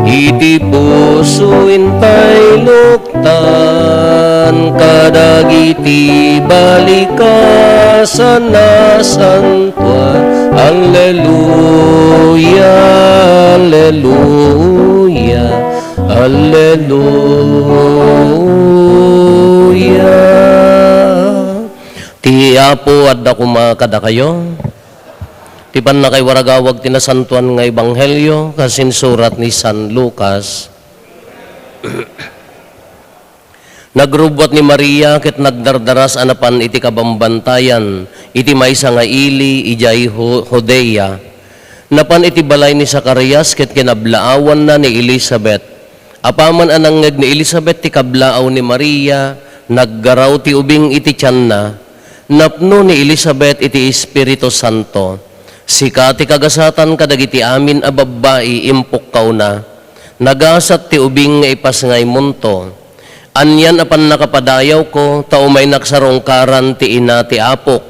iti puso intay luktan kadagiti balikasan na santwa. Alleluia, alleluia, alleluia. Ti Apo adda kumakada kayo. Ti pan na kay waragawag tinasantuan nga ebanghelyo kasin surat ni San Lucas. Nagrubot ni Maria ket nagdardaras anapan iti kabambantayan iti maysa nga ili ijay Judea. Napan iti balay ni Zacarias ket kinablaawan na ni Elizabeth. Apaman anangeg ni Elizabeth ti kablaaw ni Maria, naggaraw ti ubing iti tiyan na. Napno ni Elizabeth iti Espiritu Santo. Sika ti kagasatan kadagiti amin a babbai impukkaw na. Nagasat ti ubing nga ipas ngay munto. Anyan apan nakapadayaw ko, taumay naksarongkaran ti ina ti apok.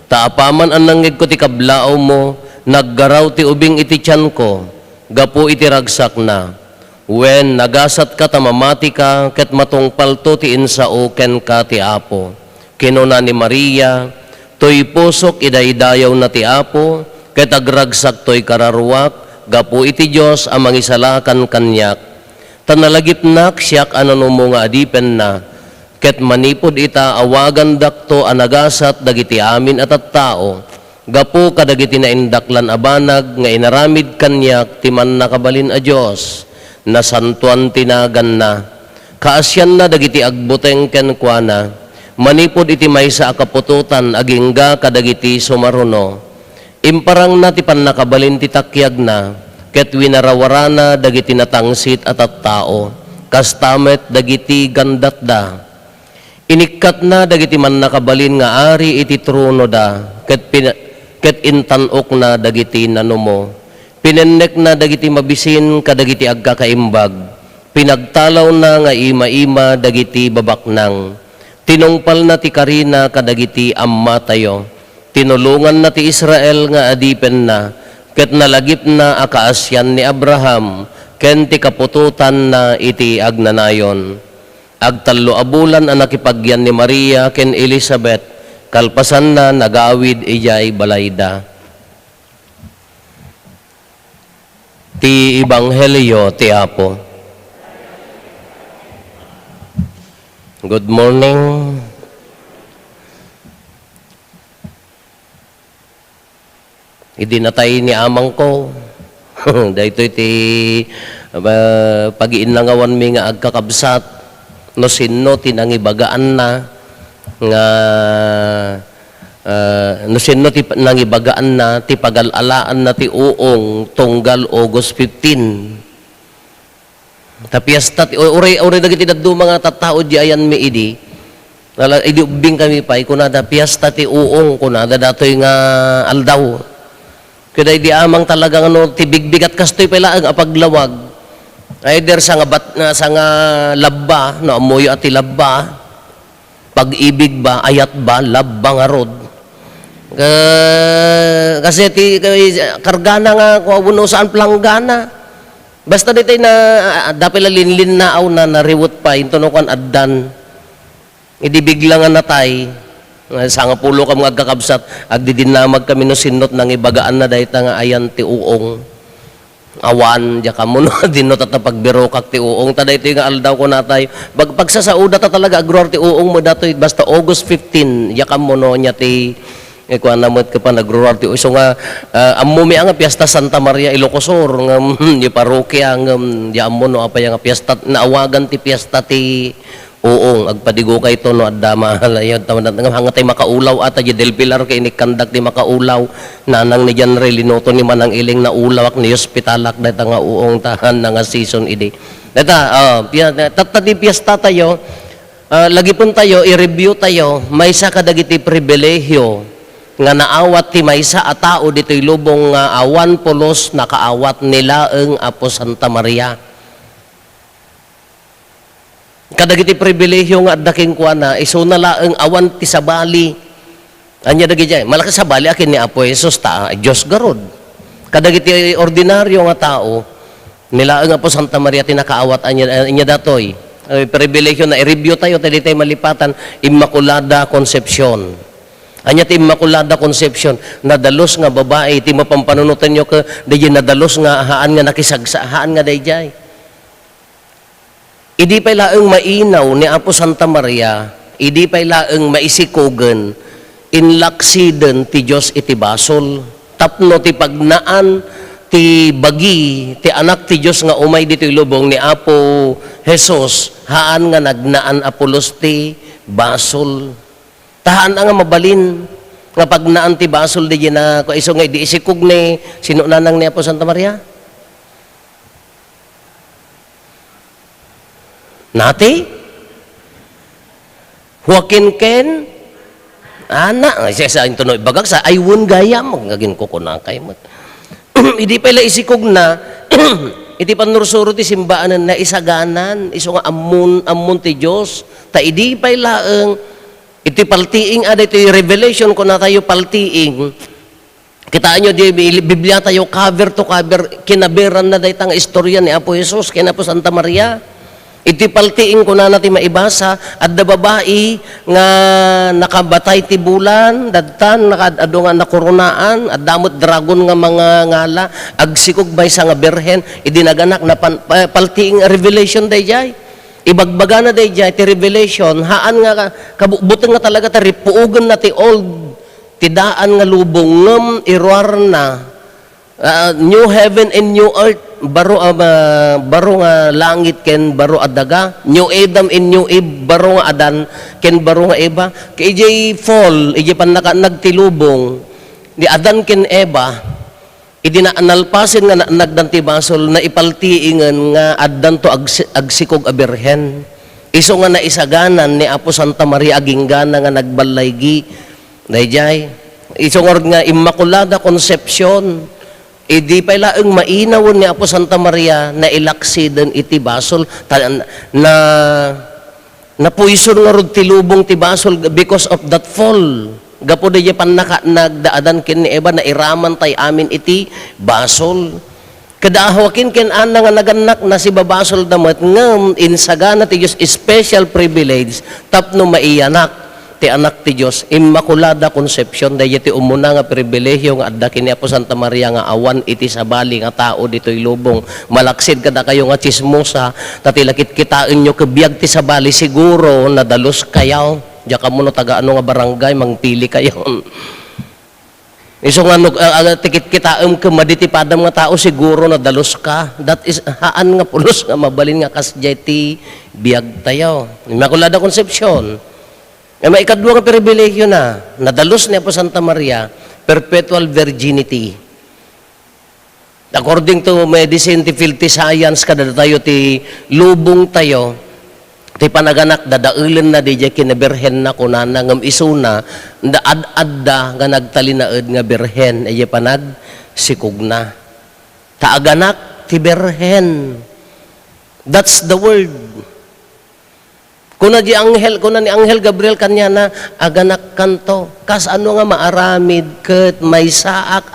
Taapaman ang nangig ko ti kablaaw mo, naggaraw ti ubing iti tiyan ko, gapu iti ragsak na. Wen nagasat ka tamamati ka, ket matungpalto ti insao ken ka ti apo. Kinuna ni Maria, toy pusok idaydayaw na ti apo, ket agragsak toy kararuak, gapu iti Diyos amang isalakan kanyak. Tanalagipnak siyak anano mo nga adipen na, ket manipod ita awagan dakto anagasat dagiti amin at tao, gapu kadagiti na indaklan abanag nga inaramid kanyak timan nakabalin a Diyos, na santuan tinagan na. Kaasyan na dagiti agbuteng kenkwana, manipod iti maysa akapututan agingga kadagiti sumaruno. Imparang na ti pannakabalin ti takyag na, ket winarawarana dagiti natangsit at tao, kastamet dagiti gandatda. Inikkat na dagiti man nakabalin nga ari iti trono da, ket intanok na dagiti nanumo. Pinennek na dagiti mabisin kadagiti agkakaimbag, pinagtalaw na nga ima-ima dagiti babaknang. Tinungpal na ti karina kadagiti amma tayo. Tinulungan na ti Israel nga adipen na, ket nalagip na akaasyan ni Abraham, ken ti kapututan na iti agnanayon. Agtallo abulan ang nakipagyan ni Maria ken Elizabeth, kalpasan na nagawid ijay balayda. Ti Ebanghelyo ti Apo. Good morning. Idinatay ni amang ko. Dahito iti pag-iinlangawan mi nga agkakabsat. No sinno tinangibagaan na nga no sinno ti nangibagaan na ti pagalalaan na ti uong tunggal August 15. Ta piyesta ti ore dagiti daddu mga tattao di ayan mi idi. Idi ubing kami pay kunada piyesta ti uong kunada datoy nga aldaw. Kada di amang talagang ti bigbigat kastoy pala ang apaglawag. Either sa nga labba, no amoy ati labba, pag-ibig ba, ayat ba, labba nga rod. Kasi ti kargana nga kung saan planggana. Basta dito na dapila linlin na aw na nariwot pa intunukan addan. Idi bigla nga natay. Sa nga pulo ka mga kakabsat, agdidinamag kami no sinot nang ibagaan na dahit nga ayan ti uong. Awan, diya ka mo no, dinot at pagbirokak ti uong. Taday ito yung aldaw ko natay. Pagsasauda ta talaga, agruar ti uong mo dato, basta August 15, diya ka mo no, niya ti, kuha namot ka pa, nagruar ti uong. So nga, amumi nga piyesta Santa Maria Ilocosur, nga, di parokya, nga, di amo no, apa yung piyesta, naawagan ti piyesta ti, uong, agpadigo kay to no adda mahalayon nga hangatay makaulaw ata di Del Pilar kay inikandak di makaulaw nanang ni Janre Linoto ni manang iling na ulawak ni hospitalak data nga uong tahan na nga season idi. Data di piyesta tayo lagi pun tayo i-review tayo maysa kadagiti pribilehyo nga naawat ti maysa a tao ditoy lubong nga awan pulos nakaawat nila ang Apo Santa Maria. Kadagiti pribilehyo nga daking kuana iso na laeng awan ti sabali. Anya dagi jay, malaki sabali akin ni Apo Jesus ta Dios garod. Kadagiti ordinaryo nga tao nilaeng Apo Santa Maria tinakaawat anya datoy. Pribilehyo na i-review tayo tadi tayo malipatan Immaculada Concepcion. Anya ti Immaculada Concepcion nadalos nga babae ti mapampanunutan nyo ka dayjay nadalos nga haan nga nakisagsa haan nga dayjay. Idi pay laeng mainaw ni Apo Santa Maria, idi pay laeng maisikogen inlaksiden ti Dios iti basol. Tapno ti pagnaan ti bagi ti anak ti Dios nga umay ditoy lubong ni Apo Jesus haan nga nagnaan Apolos ti basol. Tahaan nga mabalin nga pagnaan ti basol di na ko iso nga di isikog ni sino nanang ni Apo Santa Maria? Nati? Joaquin Ken? Ana, sa tunoy bagag sa aywon gaya magagin ko na kay mat. Idi pala isikog na iti panursuro ti simbaanan na isaganan iso nga ammun ti Dios ta idi pay laeng iti paltiing ada iti revelation ko na tayo paltiing kitaan nyo di Biblia tayo cover to cover kinaberan na daytang istorya ni Apo Jesus kina Apo Santa Maria. Iti paltiing ko na natin maibasa at da babae nga nakabatay ti bulan dadtan nakadado nga nakoronaan at damot dragon nga mga ngala agsikog bay sa nga berhen idinaganak na paltiing revelation dayjay ibagbaga na dayjay ti revelation haan nga kabubutan nga talaga ta ripuugan na ti old ti daan nga lubong ngem irwar na new heaven and new earth baro nga langit ken baro adaga new Adam and new Eve baro nga adan ken baro nga Eva kay ijay fall ijay pan nagtilubong ni Adan ken Eva idi na analpasin nga nagdanti basol na ipaltiingan nga addan to agsikog a berhen iso nga naisaganan ni Apo Santa Maria aginggana nga nagbalaygi dayjay iso nga Immaculada Concepcion. Idi pay laeng mainawon ni Apo Santa Maria na ilaksiden iti basol na napuison nga rod ti lubong ti basol because of that fall. Gapo da pan nagdaadan ken ni Eva na iraman tay amin iti basol. Kadahawakin ken ana nga naganak na si babasol damat ngem insagana ti Dios special privilege tapno maiyanak ti anak ti Dios Immaculada Concepcion dayjay ti umuna nga pribilehyo nga adda kini Apo Santa Maria nga awan iti sabali nga tao ditoy lubong malaksid kada kayo nga chismosa tatilakit kitain nyo kebiag ti sabali siguro nadalos kayaw diya kamo no taga ano nga barangay mangpili kayo iso nga tikit kitaem ke maditipadam nga tao siguro nadalos ka that is haan nga pulos nga mabalin nga kasjay ti biag tayo Immaculada Concepcion. May ikadwa nga pribilehyo na nadalos ni Apo Santa Maria perpetual virginity. According to medicine ti field ti science kada tayo ti lubong tayo ti panaganak dadaulen na di kinaberhen na kunana ngam isuna da ad-adda nga nagtalinaed nga berhen ay panag sikog na. Taaganak ti berhen. That's the word. Kuna ni Anghel Gabriel kanya na aganak kanto. Kas ano nga maaramid ket may saak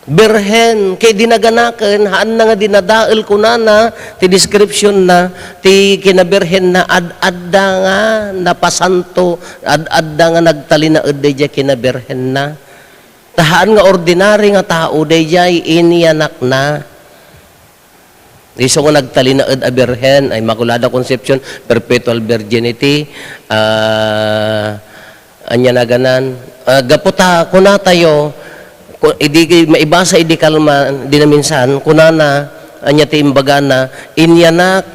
Berhen kay dinaganaken haan na nga dinadael kunana ti description na ti kinaberhen na ad-adda nga napasanto ad-adda nga nagtalinaed dayjay kinaberhen na. Tahaan nga ordinary nga tao dayjay inianak na. Iso nga nagtalinaed a berhen ay Immaculada Concepcion, perpetual virginity, anya na ganan. Gaputa, kuna tayo, idi maibasa idi kalma, di na minsan, kuna na, anya ti imbaga na, inyanak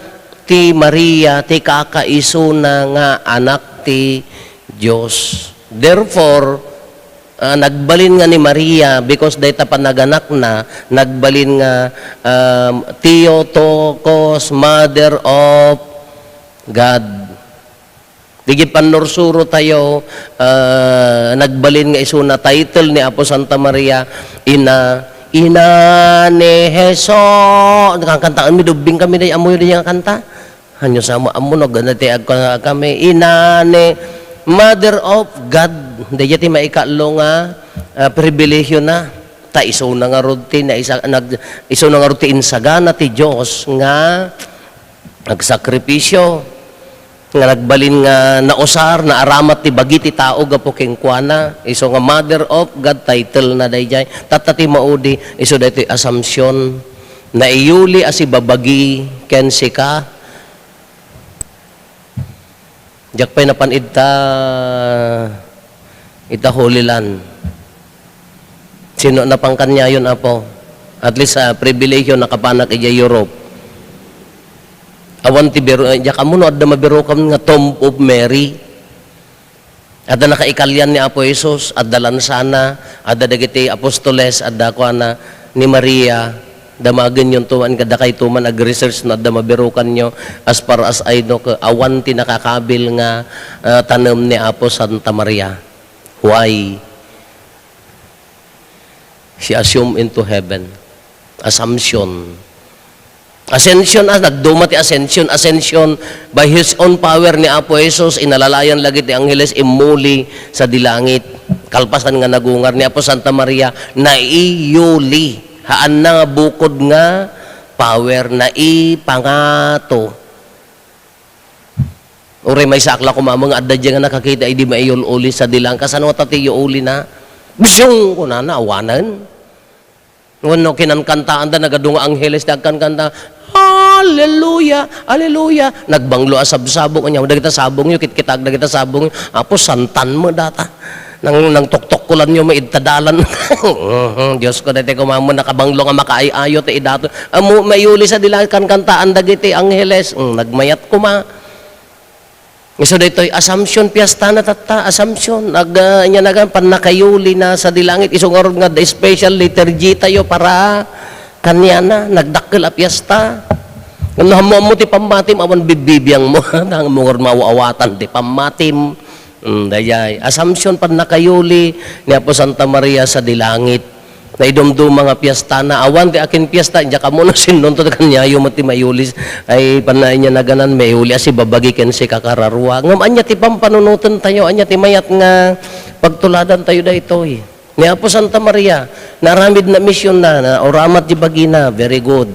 ti Maria, ti kakaiso na nga anak ti Diyos. Therefore, nagbalin nga ni Maria because dayta panaganak na nagbalin nga Theotokos, Mother of God. Digit panursuro tayo nagbalin nga iso na title ni Apo Santa Maria ina ina ni Heso. Kankantaan mi dubing kami day amoy day nga kanta. Hanyo sa mo amo no ganati kami ina ni Mother of God. Dayati maikalo nga pribilehiyo na ta iso na nga rutin na iso na nga rutin sagana ti Dios nga nagsakripisyo nga nagbalin nga nausar na aramat ti bagi ti tao gapo kengkuana iso nga Mother of God title na dayjay tatati maudi iso daytoy assumption na iyuli asi babagi ken sika jak pay napanid ta ita Holy Land sino na pangkanya yun apo at least sa pribilehiyo nakapanak ija Europe awan ti biro ya kamo no adda mabiro kam nga Tomb of Mary adda nakaikalyan ni Apo Jesus adda lansana adda dagiti apostoles adda kuana ni Maria damagen yon tuman kada kay tuman ag-research no adda mabiro kanyo as far as I know awan ti nakakabil nga tanem ni Apo Santa Maria why she assumed into heaven assumption Ascension, nagduma ti ascension by His own power ni Apo Jesus, inalalayan lagi ti Angeles imuli sa dilangit. Kalpasan nga nagungar ni Apo Santa Maria, naiyuli. Haan na nga bukod nga power, naipangato. Uri may sakla kumamang adda dyan nga nakakita, hindi maiyul-uli sa dilang. Kasano tatiyo uli na? Bisyong ko na, awanan. Wano kinankantaan da, nagadunga Angeles, nagkankanta, Hallelujah, Hallelujah. Nagbanglo asab-sabong kanya. Dagita sabong yung kitkitag, dagita sabong yung. Apo, santan mo data. Nang tuktok ko lang yung maidtadalan. Diyos ko, dati kumamo nakabanglo nga makaay-ayo ti idato. Amo, mayuli sa dilang kankantaan dagiti Angeles. Nagmayat ko ma. So dito assumption piyesta na tata assumption nya nagan panakayuli na sa dilangit isong arod nga the special liturgy tayo para kanya na nagdakkel a piyesta ngam mo ti pamatim awan bibibiyang mo nang mungor mawawatan ti pamatim dayay assumption panakayuli ni Apo Santa Maria sa dilangit na idumdum mga piyesta na awan ti akin piyesta diya kamo na sinunto kanya yung mati mayulis ay panay niya na ganan mayuli asi babagi ken si kakararwa ngam anya ti pampanunutan tayo anya ti mayat nga pagtuladan tayo daytoy ni Apo Santa Maria naramid na mission na oramat di bagina very good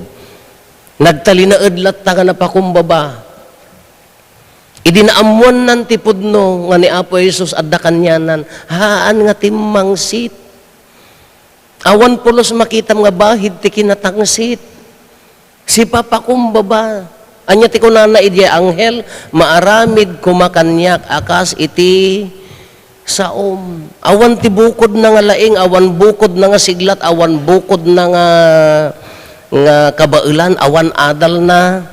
nagtalina edlat ta nga napakumbaba idinaamuan nan ti pudno nga ni Apo Jesus adda kanyanan haan nga timmangsit awan pulos makita mga bahid ti kinatangsit. Si Papa kumbaba. Anya ti kunana idya anghel, maaramid kumakanyak akas iti saom. Awan ti bukod na nga laing, awan bukod na nga siglat, awan bukod na nga kabailan, awan adal na.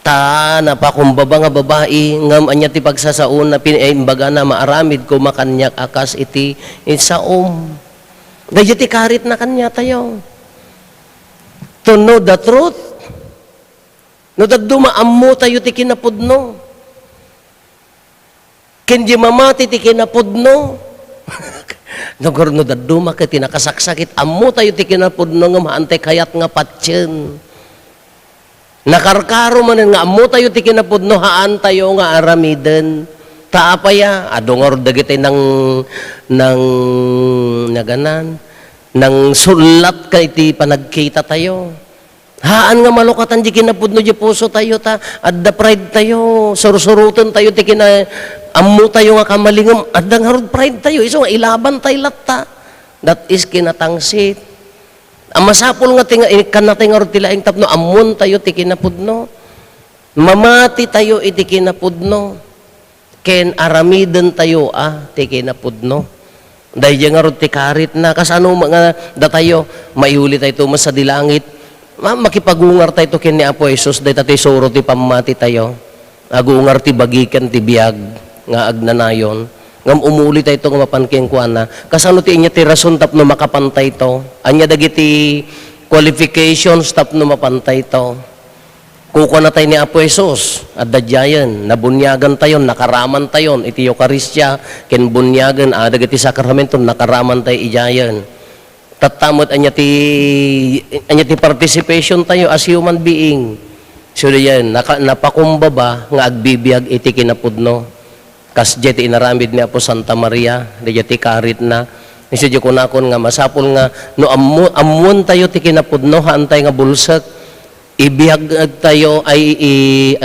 Ta napakumbaba nga babae, ngam anya ti pagsasauna, imbaga na maaramid kumakanyak akas iti saom. Dayati karit na kanya tayo. To know the truth. No daddumaam mo tayo ti kinapudno. Kendi mamati ti kinapudno. Nagor no dadduma ket tinakasaksakit ammo tayo ti kinapudno nga maantay kayat nga patyen. Nakarkaro man nga ammo tayo ti kinapudno haan tayo nga aramiden. Taapaya adongor dagiti nang naganan nang sulat kay ti panagkita tayo haan nga malukatan di kinapudno di puso tayo ta adda pride tayo sursurutan tayo ti kina ammo tayo nga kamalingam adda nga rod pride tayo iso nga ilaban tayo latta that is kinatangsit ang masapul nga tinga kanatay nga rod tilaing tapno ammon tayo ti kinapudno mamati tayo iti kinapudno ken aramiden tayo ti kinapudno. Dahil nga ron ti karit na kasano mga datayo mayuli tayo tumas sa dilangit. Makipagungar tayo ken ni Apo Jesus dahil tayo suro ti pamati tayo. Agungar ti bagikan ti biyag nga agnanayon. Ngam umuli tayo nga mapankeng kuana. Kasano ti inya ti rason tapno makapantay to. Anya dagiti qualifications tapno mapantay to. Kuko na tayo ni Apo Jesus, at dadyayan, nabunyagan tayo, nakaraman tayo, iti Eucharistia, ken bunyagan, dagiti sakramento, nakaraman tayo ijayan. tatamot anya ti participation tayo as human being. So yan, napakumbaba nga agbibiyag iti kinapudno. Kas jeti inaramid ni Apo Santa Maria, di jeti karit na. Isyo di kunakon nga masapul nga, no amun tayo ti kinapudno, haantay nga bulsak, ibiyag tayo ay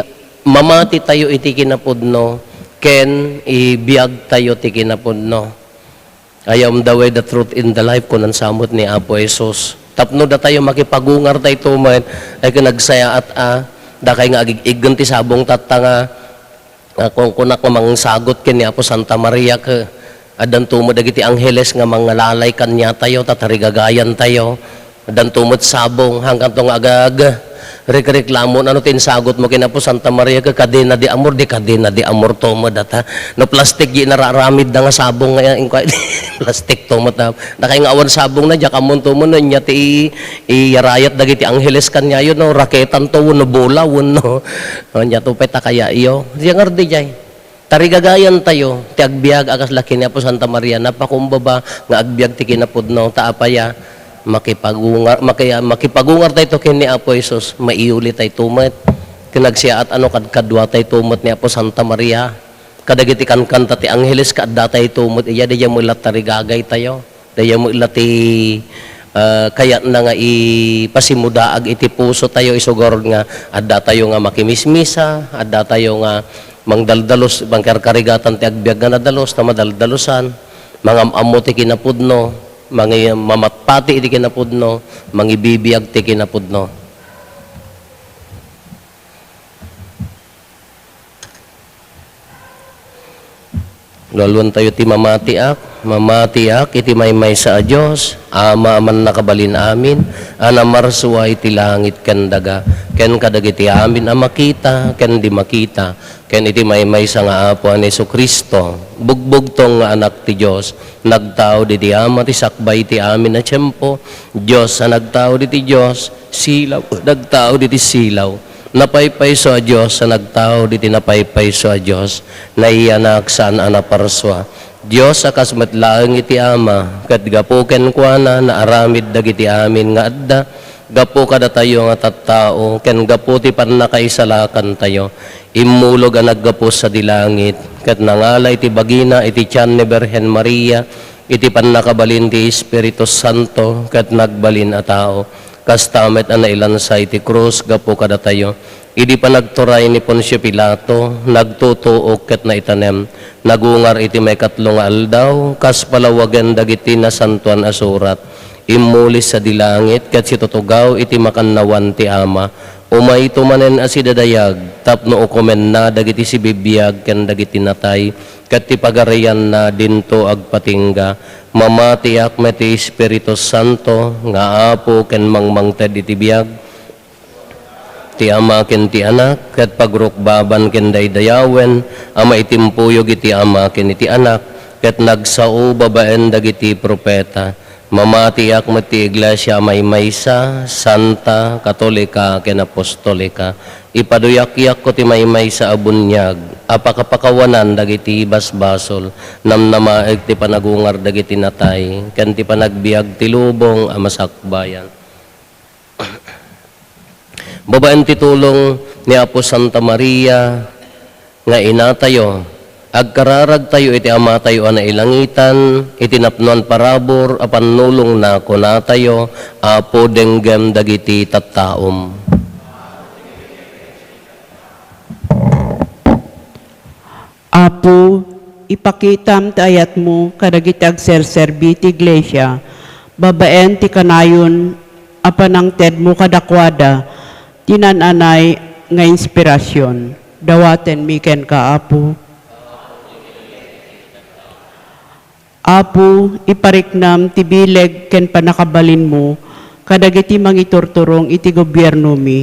mamati tayo iti kinapudno, ken ibiyag tayo ti kinapudno. I am the way, the truth, in the life, kunan samot ni Apo Jesus. Tapno da tayo makipagungar tayo tuman, ay kinagsaya at da kay nga agigiggan ti sabong tatanga, kung kunak nga mang sagot ken ni Apo Santa Maria ka, adan tumod dagiti angheles nga mga lalay kanya tayo, tatarigagayan tayo, adan tumod sabong, hanggang tong agag, reklamo ano tinsagot mo kina po Santa Maria ka kadena di amor tomo data no plastic gi nararamid da nga sabong nga plastic tomo ta nakay nga awan sabong na diya kamon tomo na nya ti yarayat dagiti angheles kanya yun no raketan to no bola no nya to peta kaya iyo diya ngardi jay tarigagayan tayo ti agbiag akas laki ni po Santa Maria napakumbaba nga agbiag ti kinapudno taapaya makipagungar tayo ken ni Apo Jesus maiuli tayo tumet kinagsiya at ano kadwa tayo tumet ni Apo Santa Maria kadagiti kankanta ti angheles kadda tayo tumet iya daya mo ilat tarigagay tayo daya mo ilat kaya na nga ipasimudaag iti puso tayo isugor nga adda tayo nga makimismisa adda tayo nga mangdaldalos bangkarkarigatan ti agbiag nga nadalos na madaldalusan mga ammo ti kinapudno mga mamatpati iti kinapudno, mga ibibiyag ti kinapudno. Lalwan tayo ti mamatiak iti maymay sa Diyos, ama man nakabalin amin, anamarsuwa iti langit ken daga, ken kadagiti amin makita, ken di makita, ken iti maymay sa nga Apo ni Jesucristo, bugbog tong nga anak ti Diyos, nagtao di ama ti sakbay ti amin na tiyempo, Diyos sa nagtao di ti Diyos, silaw, nagtao di ti silaw, napaypay so a Diyos sa nagtao di tinapaypay so a Diyos naiyanak saan anaparswa Diyos akas matlaang iti ama kat gapo ken kuana na aramid dagiti amin nga adda gapo kada tayo nga tattao ken gapo ti pannakaisalakan tayo immulog ang naggapo sa dilangit kat nangalay ti bagina iti tiyan ni Birhen Maria iti pannakabalin ti Espiritu Santo kat nagbalin a tao kastamet ang nailansay ti krus gapo kada tayo. Idi pa nagturay ni Poncio Pilato, nagtutuok ket na itanem, nagungar iti may katlong aldaw, kas palawagan dagiti na santuan asurat, imulis sa dilangit, ket si tutugaw iti makannawan ti ama, umay tumanen asidadayag, tapno ukumen na dagiti si bibiyag, ken dagiti natay, ket ti pagarayan na dinto agpatingga, mamatiak meti Espiritu Santo, nga apo ken mangmangted iti biyag, ti ama ken ti anak, ket pagrukbaban ken daydayawen, ama itimpuyog iti ama ken iti anak, ket nagsao babaen dagiti propeta, mamatiak meti iglesia maymaysa, santa, katolika, ken apostolika, ipaduyak-yak ko ti maymay sa abunyag, apakapakawanan dagiti basbasol, namnamaeg ti panagungar dagiti natay, ken ti panagbiag ti lubong amasakbayan. Babaen ti tulong ni Apo Santa Maria nga ina tayo, agkararag tayo iti ama tayo ana ilangitan, iti napnuan parabor, apan nulong na kuna tayo, Apo denggem dagiti tattaom. Apo, ipakitam ti ayat mo kadagiti agserserbi ti iglesia, babaen ti kanayon, apanang ted mo kadakwada, tinananay nga inspirasyon. Dawaten miken ka, Apo. Apo, ipariknam ti bileg ken panakabalin mo, kadagiti mangiturturong iti gobyerno mi,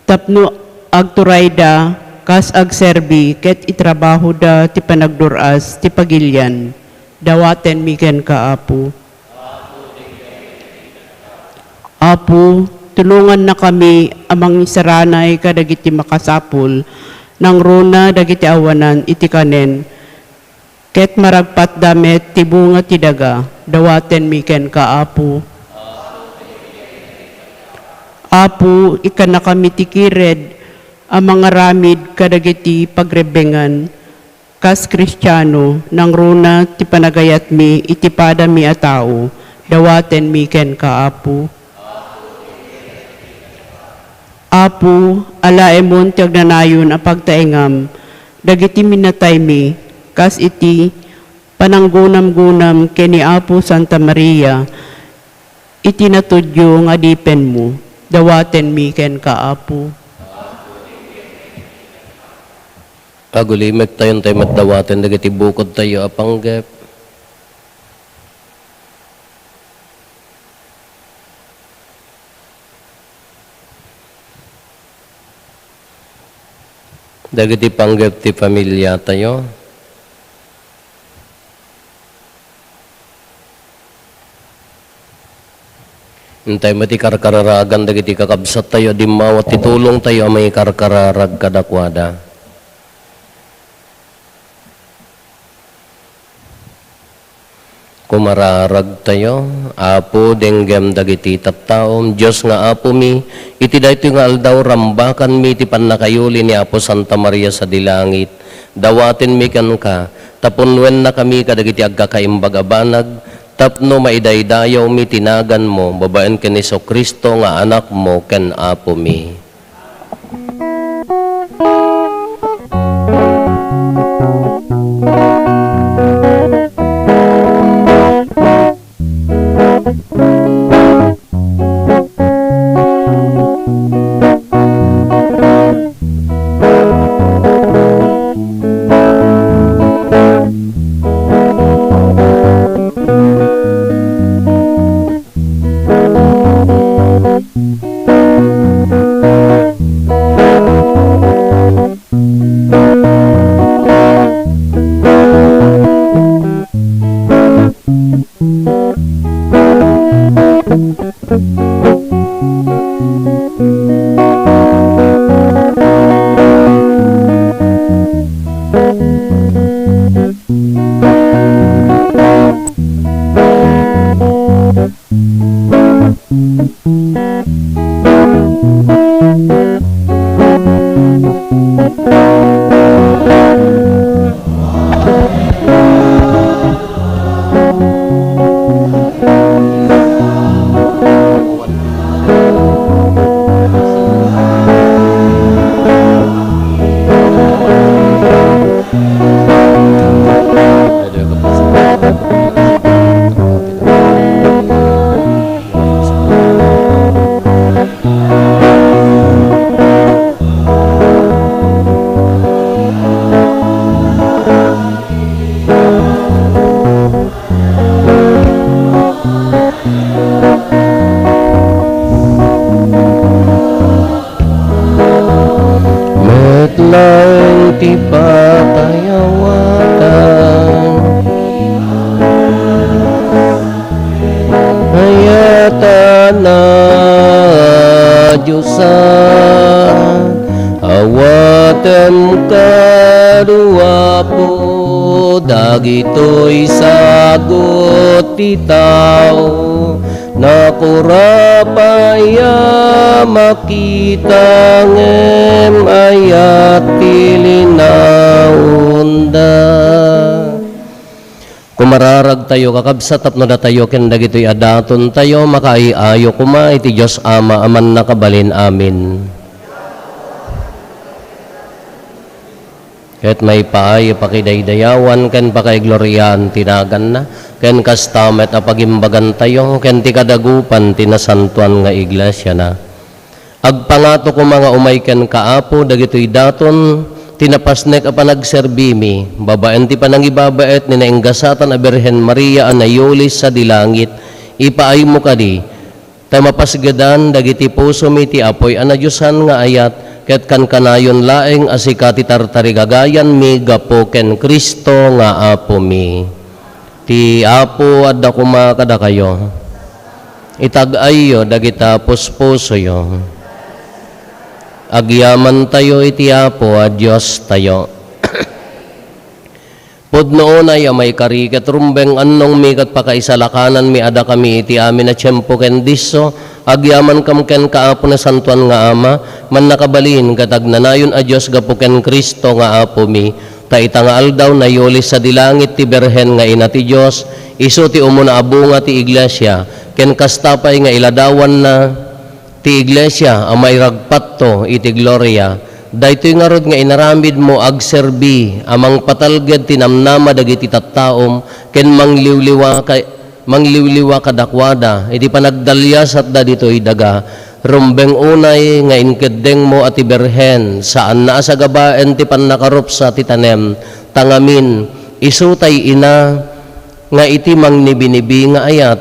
tapno agturay da, kas agserbi, ket itrabaho da ti panagduras, ti pagilyan. Dawaten miken ka, Apo. Apo, tulungan na kami amang isaranay kadagiti makasapul nang runa dagiti awanan iti kanen ket maragpat damet ti bunga ti daga dawaten miken ka Apo. Apo, ika na kami tikired, ang mga ramid kadagiti pagrebengan, kas Kristiyano, nang runa ti panagayat mi, itipada mi a tao, dawaten mi ken ka, Apo. Apo, alaemon ti agnanayon a pagtaengam, dagiti minatay mi, kas iti pananggunam-gunam keni Apo Santa Maria, iti natudyo nga dipen mo, dawaten mi ken ka, Apo. Agulimek tayo tayo matdawaten, dagiti bukod tayo apanggep. Dagiti panggep ti pamilya tayo. Intay mati karkararagan dagiti kakabsat tayo, di mawat titulong tayo may karkararag kadakwada. Kumararag tayo, Apo denggem dagiti tattaom, Diyos nga Apo mi, iti daytoy nga aldaw rambakan mi ti pannakayuli ni Apo Santa Maria sa dilangit, dawaten mi kan ka, tapunwen na kami kadagiti agkakaimbag abanag, tapno maidaydayaw mi tinagan mo, babaen ken Kristo nga anak mo ken Apo mi. Metlaeng ti patayawatan, hayatan na Diyosan, awatem kadua po, dagitoy sagot ti tao, nakurapaya makita ngem ayat tilinaunda. Kumararag tayo kakabsat tapno da tayo ken dagitoy adaton tayo makaiayo kuma iti Dios Ama aman nakabalin amin. Ket may paayo pakidaydayawan ken pakaigloriyan tinagan na ken kastamet a pagimbagan tayo ken ti kadagupan tinasantuan nga iglesia na. Agpangato ko mga umay ken kaapo dagitoy daton tinapasnek a panagserbimi babaen ti panangibabaet ni nainggasatan a Birhen Maria a nayulis sa dilangit ipaay mo kadi ta mapasgadan dagiti puso mi ti apoy a nadyusan nga ayat ket kan kanayon laeng asikati tartarigagayan mi gapo ken Kristo nga Apo mi. Ti Apo adda kuma kada kayo. Itag-ayo dagita puspuso yo. Agyaman tayo iti Apo a Dios tayo. Pudno na may karikat rumbeng annong mi kat pakaisalakanan mi ada kami iti amin na tiyempo ken disso agyaman kam ken kaapo na santuan nga ama man nakabalin katag nanayon a Dios gapo ken Kristo nga apo mi ta ita nga aldaw na yolis sa dilangit ti berhen nga ina ti Dios isu ti umuna abunga ti iglesia ken kastapay nga iladawan na ti iglesia amay ragpatto iti gloria. Daytoy nga rod nga inaramid mo agserbi amang patalged tinamnama dagiti tattaom ken mangliwliwa kadakwada iti panagdalyas at da ditoy daga rumbeng unay nga inkeddeng mo ati berhen saan na sa gabaen ti pannakarup sa titanem tangamin isutay ina nga iti mangnibinibi nga ayat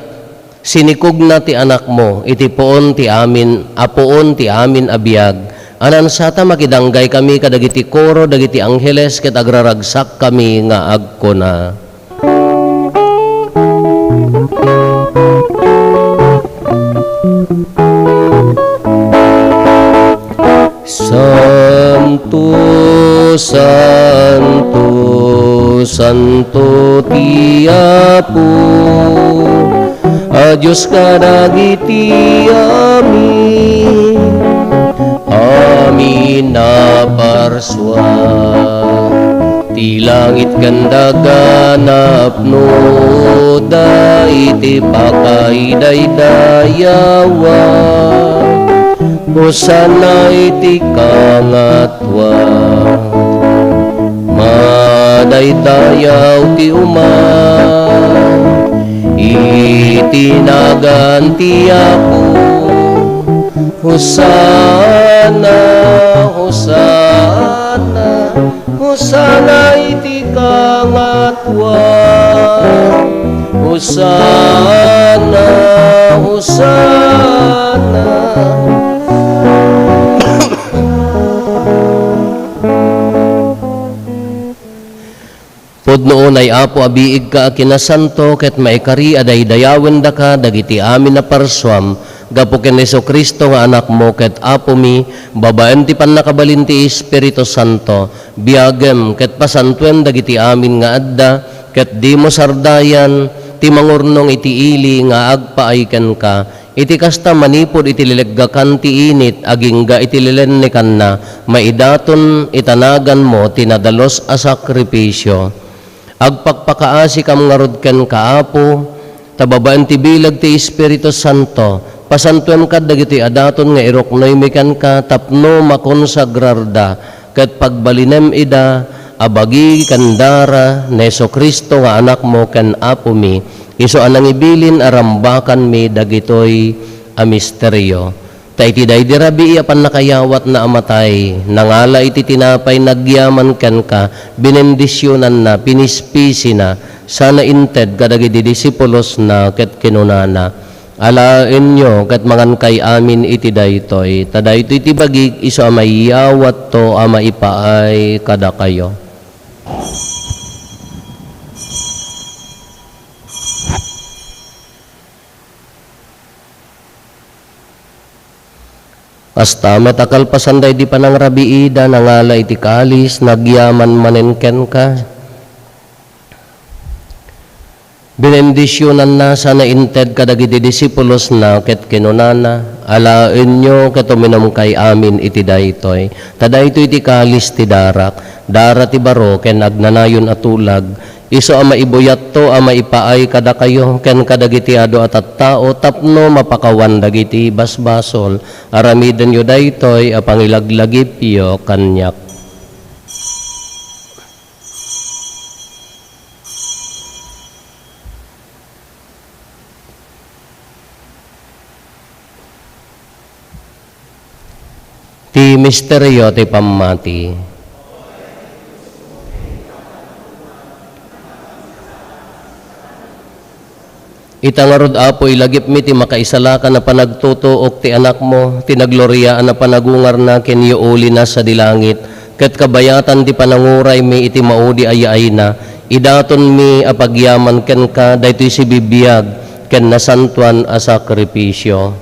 sinikog na ti anak mo iti poon ti amin apoon ti amin abiyag. Anan sata makidanggay kami kadagiti koro dagiti angheles ket agraragsak kami nga agkuna. Santo, Santo, Santo ti Apo, a Diyos kadagiti amin. Amin na parswa ti langit kandaganap no da iti pakay daydayawa Hosana iti kangatwa madaydayaw ti uman iti naganti ako Hosana, Hosana, Hosana iti kangatwa Hosana, Hosana Pudnoon ay apo abiig ka kinasanto ket maikari aday dayawen da ka dagiti amin na parswam gapo ken Jesu-Kristo nga anak mo ket apo mi babaen ti pannakabalin ti Espiritu Santo biagem ket pasantuen dagiti amin nga adda ket di mo sardayan ti mangurnong iti ili nga agpaayken ka iti kasta manipod iti lileggakan ti init agingga iti lilennekan na maidaton itanagan mo tinadalos a sakripisyo agpakpakaasi kam nga rod ken kaapo tababaan ti bilag ti Espiritu Santo pasantuen kad dagiti adaton nga iroknoy mikan ka tapno makonsagrarda ket pagbalinem ida abagi kandara ni Jesu-Kristo nga anak mo ken apo mi isu anang ibilin arambakan mi dagitoy a misteryo ta iti daydi rabi apan nakayawat na amatay nangala iti tinapay nagyaman ken ka binendisyonan na pinispisi na sana inted kadagiti disipulos na ket kinunana alain nyo kat mangan kay amin iti daytoy ta daytoy iti bagig iso amayawat to amaipaay kada kayo. Kasta metakalpasan day di panang rabiida nangala iti kalis nagyaman manenken ka binendisyonan na sana inted kadagiti disipulos na ket kinunana alaen nyo ket uminom kay amin iti daytoy ta daytoy iti kalis ti darak dara ti baro ken agnanayon atulag iso ama ibuyat to ama ipaay kada kayo ken kadagiti ado at tao tapno mapakawan dagiti basbasol aramiden yo daytoy a pangilaglagipyo kanyak. Ti misteryo ti pammati. Itangarod apo ilagip mi ti makaisala ka na panagtutuok ti anak mo, tinagloryaan na panagungar na kenyo uli na sa dilangit, ket kabayatan ti pananguray mi iti maudi ayay na, idaton mi apagyaman ken ka, daytoy si bibiyag, ken nasantuan a sakripisyo.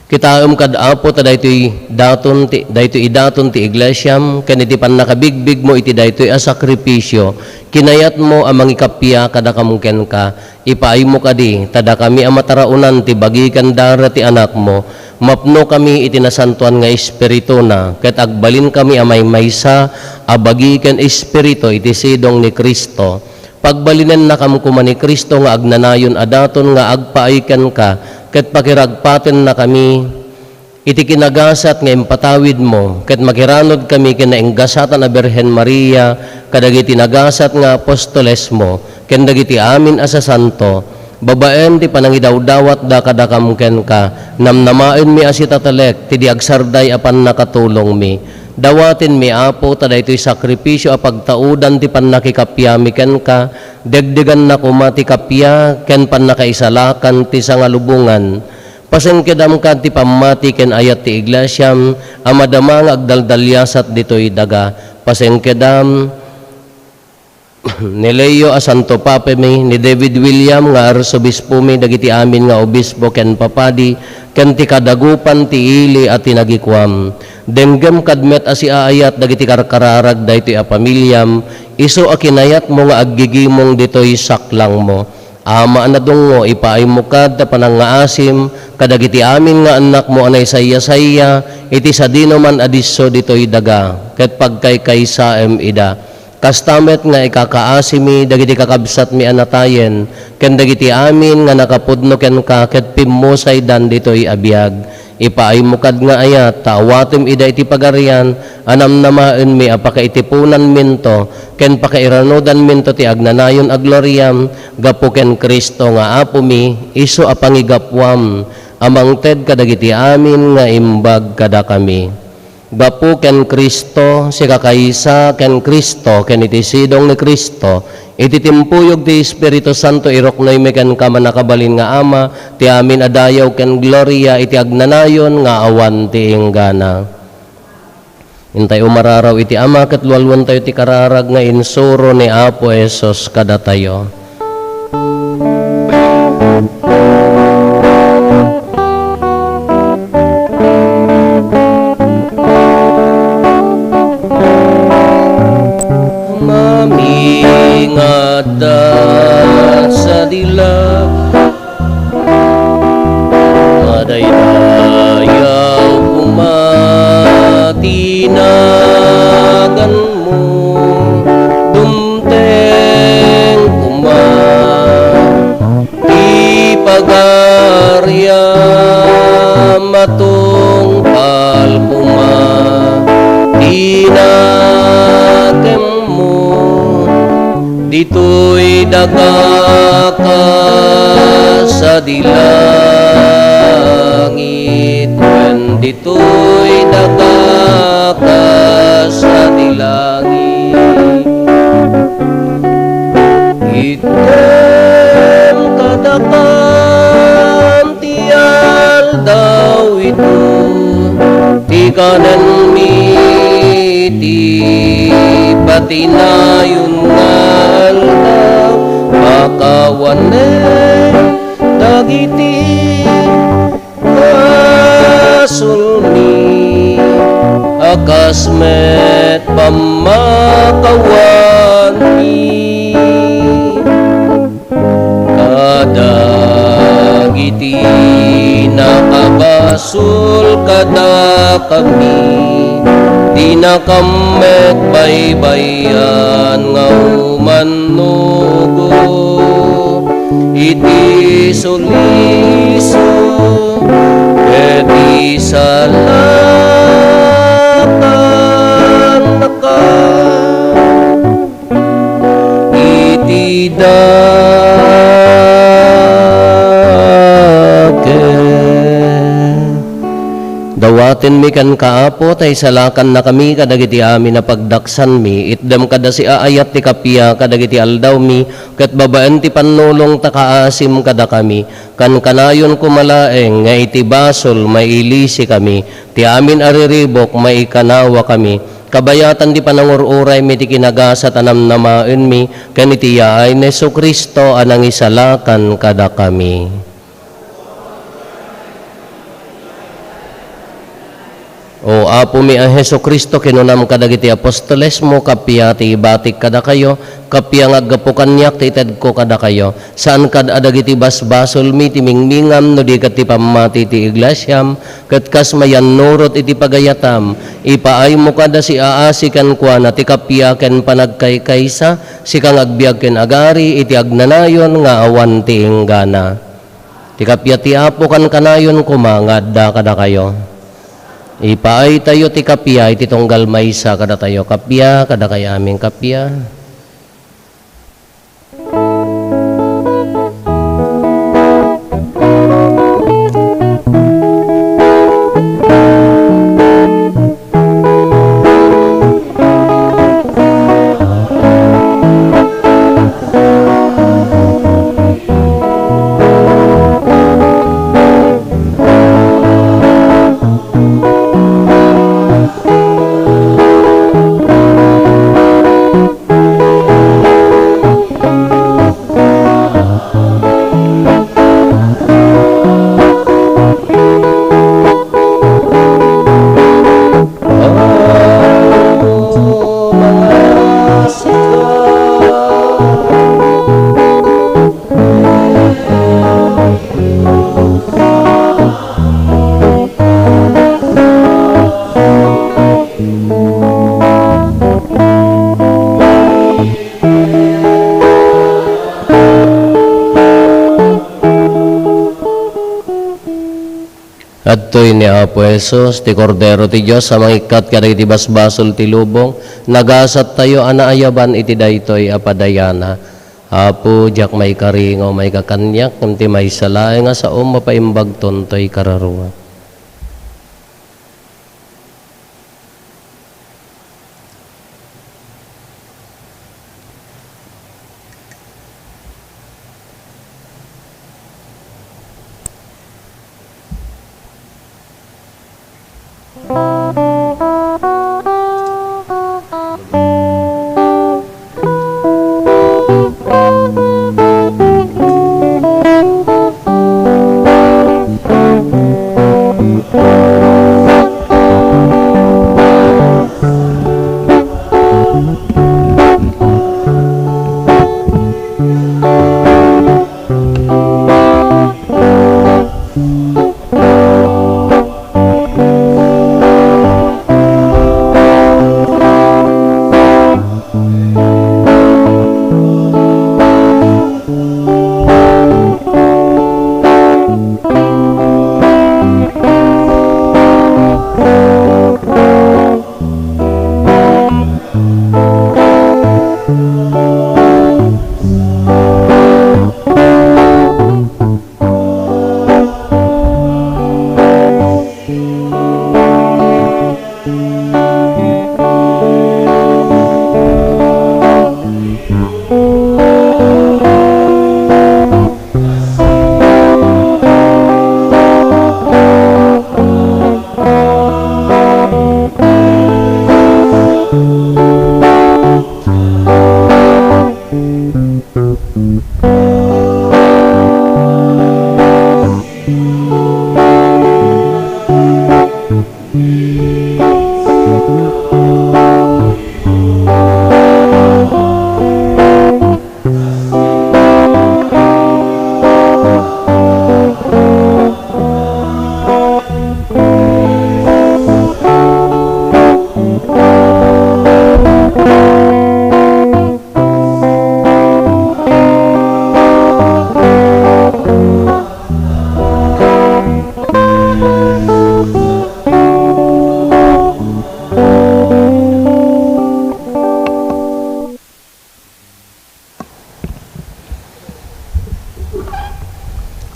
Kitaom kad apo ta daytoy idaton ti iglesyam ken iti pannakabigbig mo iti daytoy a sakripisyo kinayat mo amang ikapya kada kamungken ka ipaay mo kadi tada kami a mataraunan ti bagikan dara ti anak mo mapno kami iti nasantuan nga espiritu na ket agbalin kami a maysa a bagikan espiritu iti sidong ni Kristo pagbalinen na kamkuman ni Kristo nga agnanayon adaton nga agpaaykan ka ket pakiragpaten na kami iti kinagasat nga impatawid mo ket makiranod kami kinainggasatan a Birhen Maria kadagiti nagasat nga apostoles mo ken dagiti amin a sasanto babaen ti panangidawdawat da kadakamken ka namnamaen mi asitatalek ti di agsarday apan nakatulong mi dawatin mi apo ta daytoy sakripisyo a pagtaudan ti pannakikapyami ken ka degdegan na kumati kapya ken pannakaisalakan ti sangalubungan pasengkedam ka ti pamati ken ayat ti iglesyam a madama nga agdaldalyasat ditoy daga pasengkedam ni Leo a Santo Papa mi ni David William nga arsobispo mi dagiti amin nga obispo ken papadi ken ti kadagupan ti ili at tinagikwam denggem kadmet a si aayat dagiti karkararag daytoy a pamilyam isu a kinayat mo nga aggigimong ditoy saklang mo ama anadungo ipaay mo kad ta panangaasim kadagiti amin nga anak mo anay saya iti sadino man adiso ditoy daga ket pagkaykaysaem ida kastamet nga ikakaasimi dagiti kakabsat mi anatayen ken dagiti amin nga nakapudno ken ka ket pimmosay dan ditoy abiyag ipaay mo kad nga ayat taawatem ida iti pagarian anam namaen mi apakaitipunan minto ken pakairanodan minto ti agnanayon a gloriam gapo ken Kristo nga apo mi isu a pangigapwam amang ted kadagiti amin nga imbag kada kami gapo ken Kristo si kakaysa ken Kristo ken iti sidong ni Kristo iti timpuyog ti Espiritu Santo iroknoy mi ken ka manakabalin nga ama ti amin adayaw ken gloria iti agnanayon nga awan ti inggana intay umararaw iti ama ket lualwan tayo ti kararag nga insuro ni Apo Hesus kada tayo. Ngada sa dila madaydayaw kumatinagan mo dumteng ipagarya matungpal tinakem ditoy daga ka sa dilangit ken ditoy daga ka sa dilangit item kadakan ti aldaw ito ti kanan mi ti patinayon nga aldaw makawanay dagiti kasulmi akasmet pamakawan mi kadagiti nakabasul kada kami di nakamet baybayan nga umanugo iti suliso iti salakan naka iti dawaten mi kan kaapo tay salakan na kami kadagiti amin na pagdaksan mi itdam kada si aayat ti kapya kadagiti aldaw mi ket babaen ti pannulong ta kaasim kada kami kan kanayon kumalaeng nga iti basol mailisi kami ti amin ariribok maikanawa kami kabayatan di panangururay mi ti kinagasat anam namaen mi ken iti yaay ni Jesu-Kristo anang isalakan kada kami. O apo mi ang Heso Kristo kinunam kadagiti apostoles mo kapya ti ibatik kada kayo kapya nga aggapukan niyak ti ited ko kada kayo saan kad adagiti basbasol mi ti mingmingam no di kat ti pamati ti iglesyam ket kas mayan nurot iti pagayatam ipaay mo kada si aasi ken kuana ti kapya ken panagkaykaysa si kang agbiag ken agari iti agnanayon nga awan ti inggana ti kapya ti apo kan kanayon kumangadda kada kayo. Ipaay tayo ti kapya, iti tunggal maysa kada tayo kapya, kada kay aming kapya. Adtoy ni Apo Jesus, ti Kordero ti Diyos, sa mangikat kada iti basbasol ti lubong, nagasat tayo anaayaban iti daytoy apadayana. Apo, jak may karingo, may kakanyak, kunti may salay nga sa mapaimbag tontoy kararunga.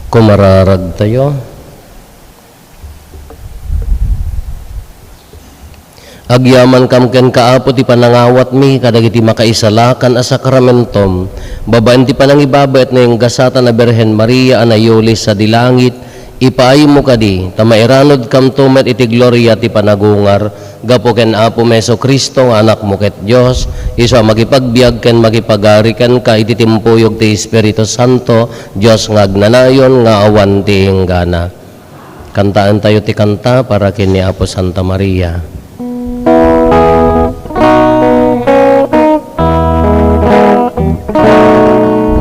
Kumararag tayo. Agyaman kam ken kaapo ti panangawat mi kadagiti makaisalakan a sakramentom. Babaen ti panangibabet na yung gasata na Berhen Maria anayulis sa dilangit. Ipaay mo kadi, tamairanod kam tumet iti gloria ti panagungar, gapo ken Apo Meso Kristo nga anak mo ket Dios, iso magipagbiag ken magipagari ken ka iti timpuyog ti Espiritu Santo, Dios nga agnanayon nga awan ti inggana. Kantaan tayo ti kanta para kini Apo Santa Maria.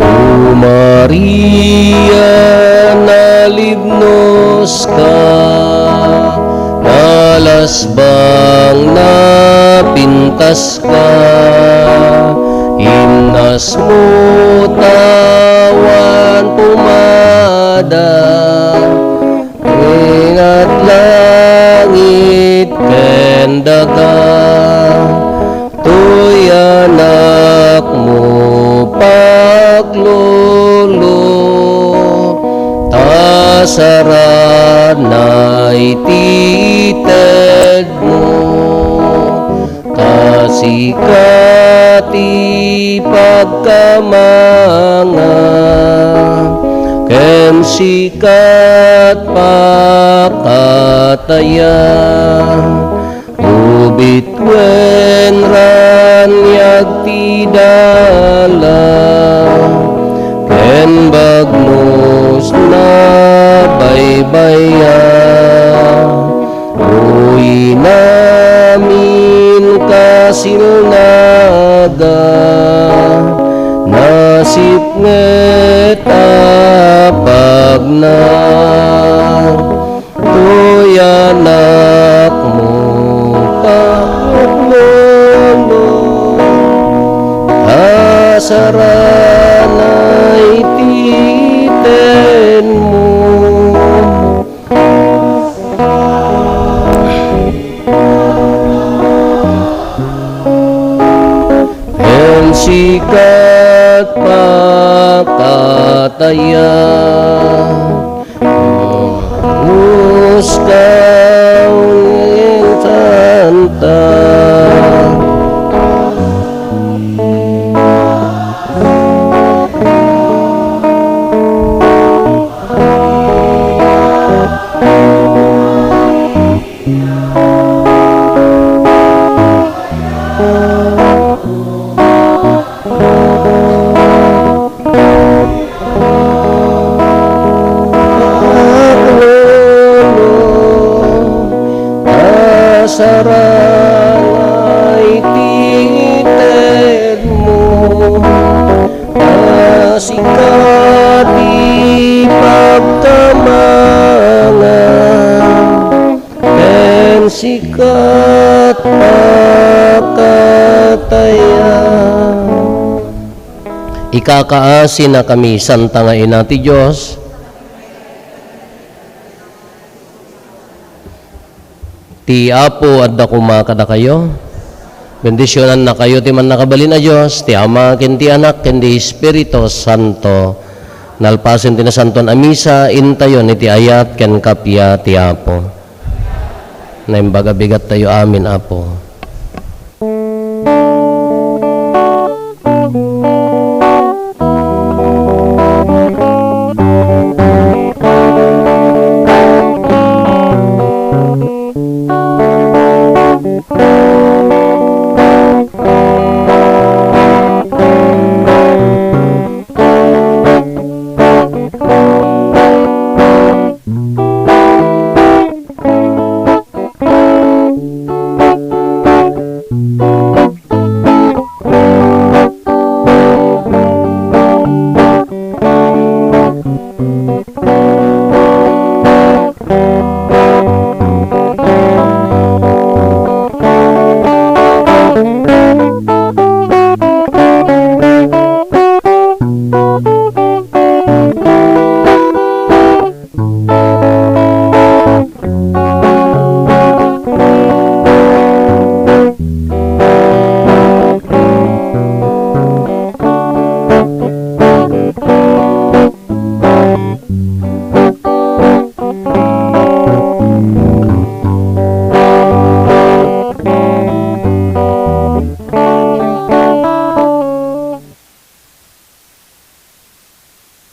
O Maria, nalibnos ka, nalasbang napintas ka, himnas mo tawan pumada, ingat langit ken daga, tuy anak mo paglolo, tasarana itited mo, tasikati pagkamanga, ken sikat pakataya, ubitwen ran yagtidala, ken bagnos na baybaya, uwi namin kasilnaga, nasip nget apag na, tuy anak mo paglolo, asarana ititen mo. En sikat pakataya, muskaw ng santa, sarana itited mo, tasikati pagkamanga, ken sikat pakataya. Ikakaasi na kami, Santa nga Ina ti Diyos, ti Apo at dakuma kada kayo. Bendisyonan na kayo ti man nakabalin na Diyos, ti Ama ken ti Anak ken ti Espiritu Santo. Nalpasen ti na santon a misa, intayon iti ayat ken kapya ti Apo. Naimbaga bigat tayo amin, Apo.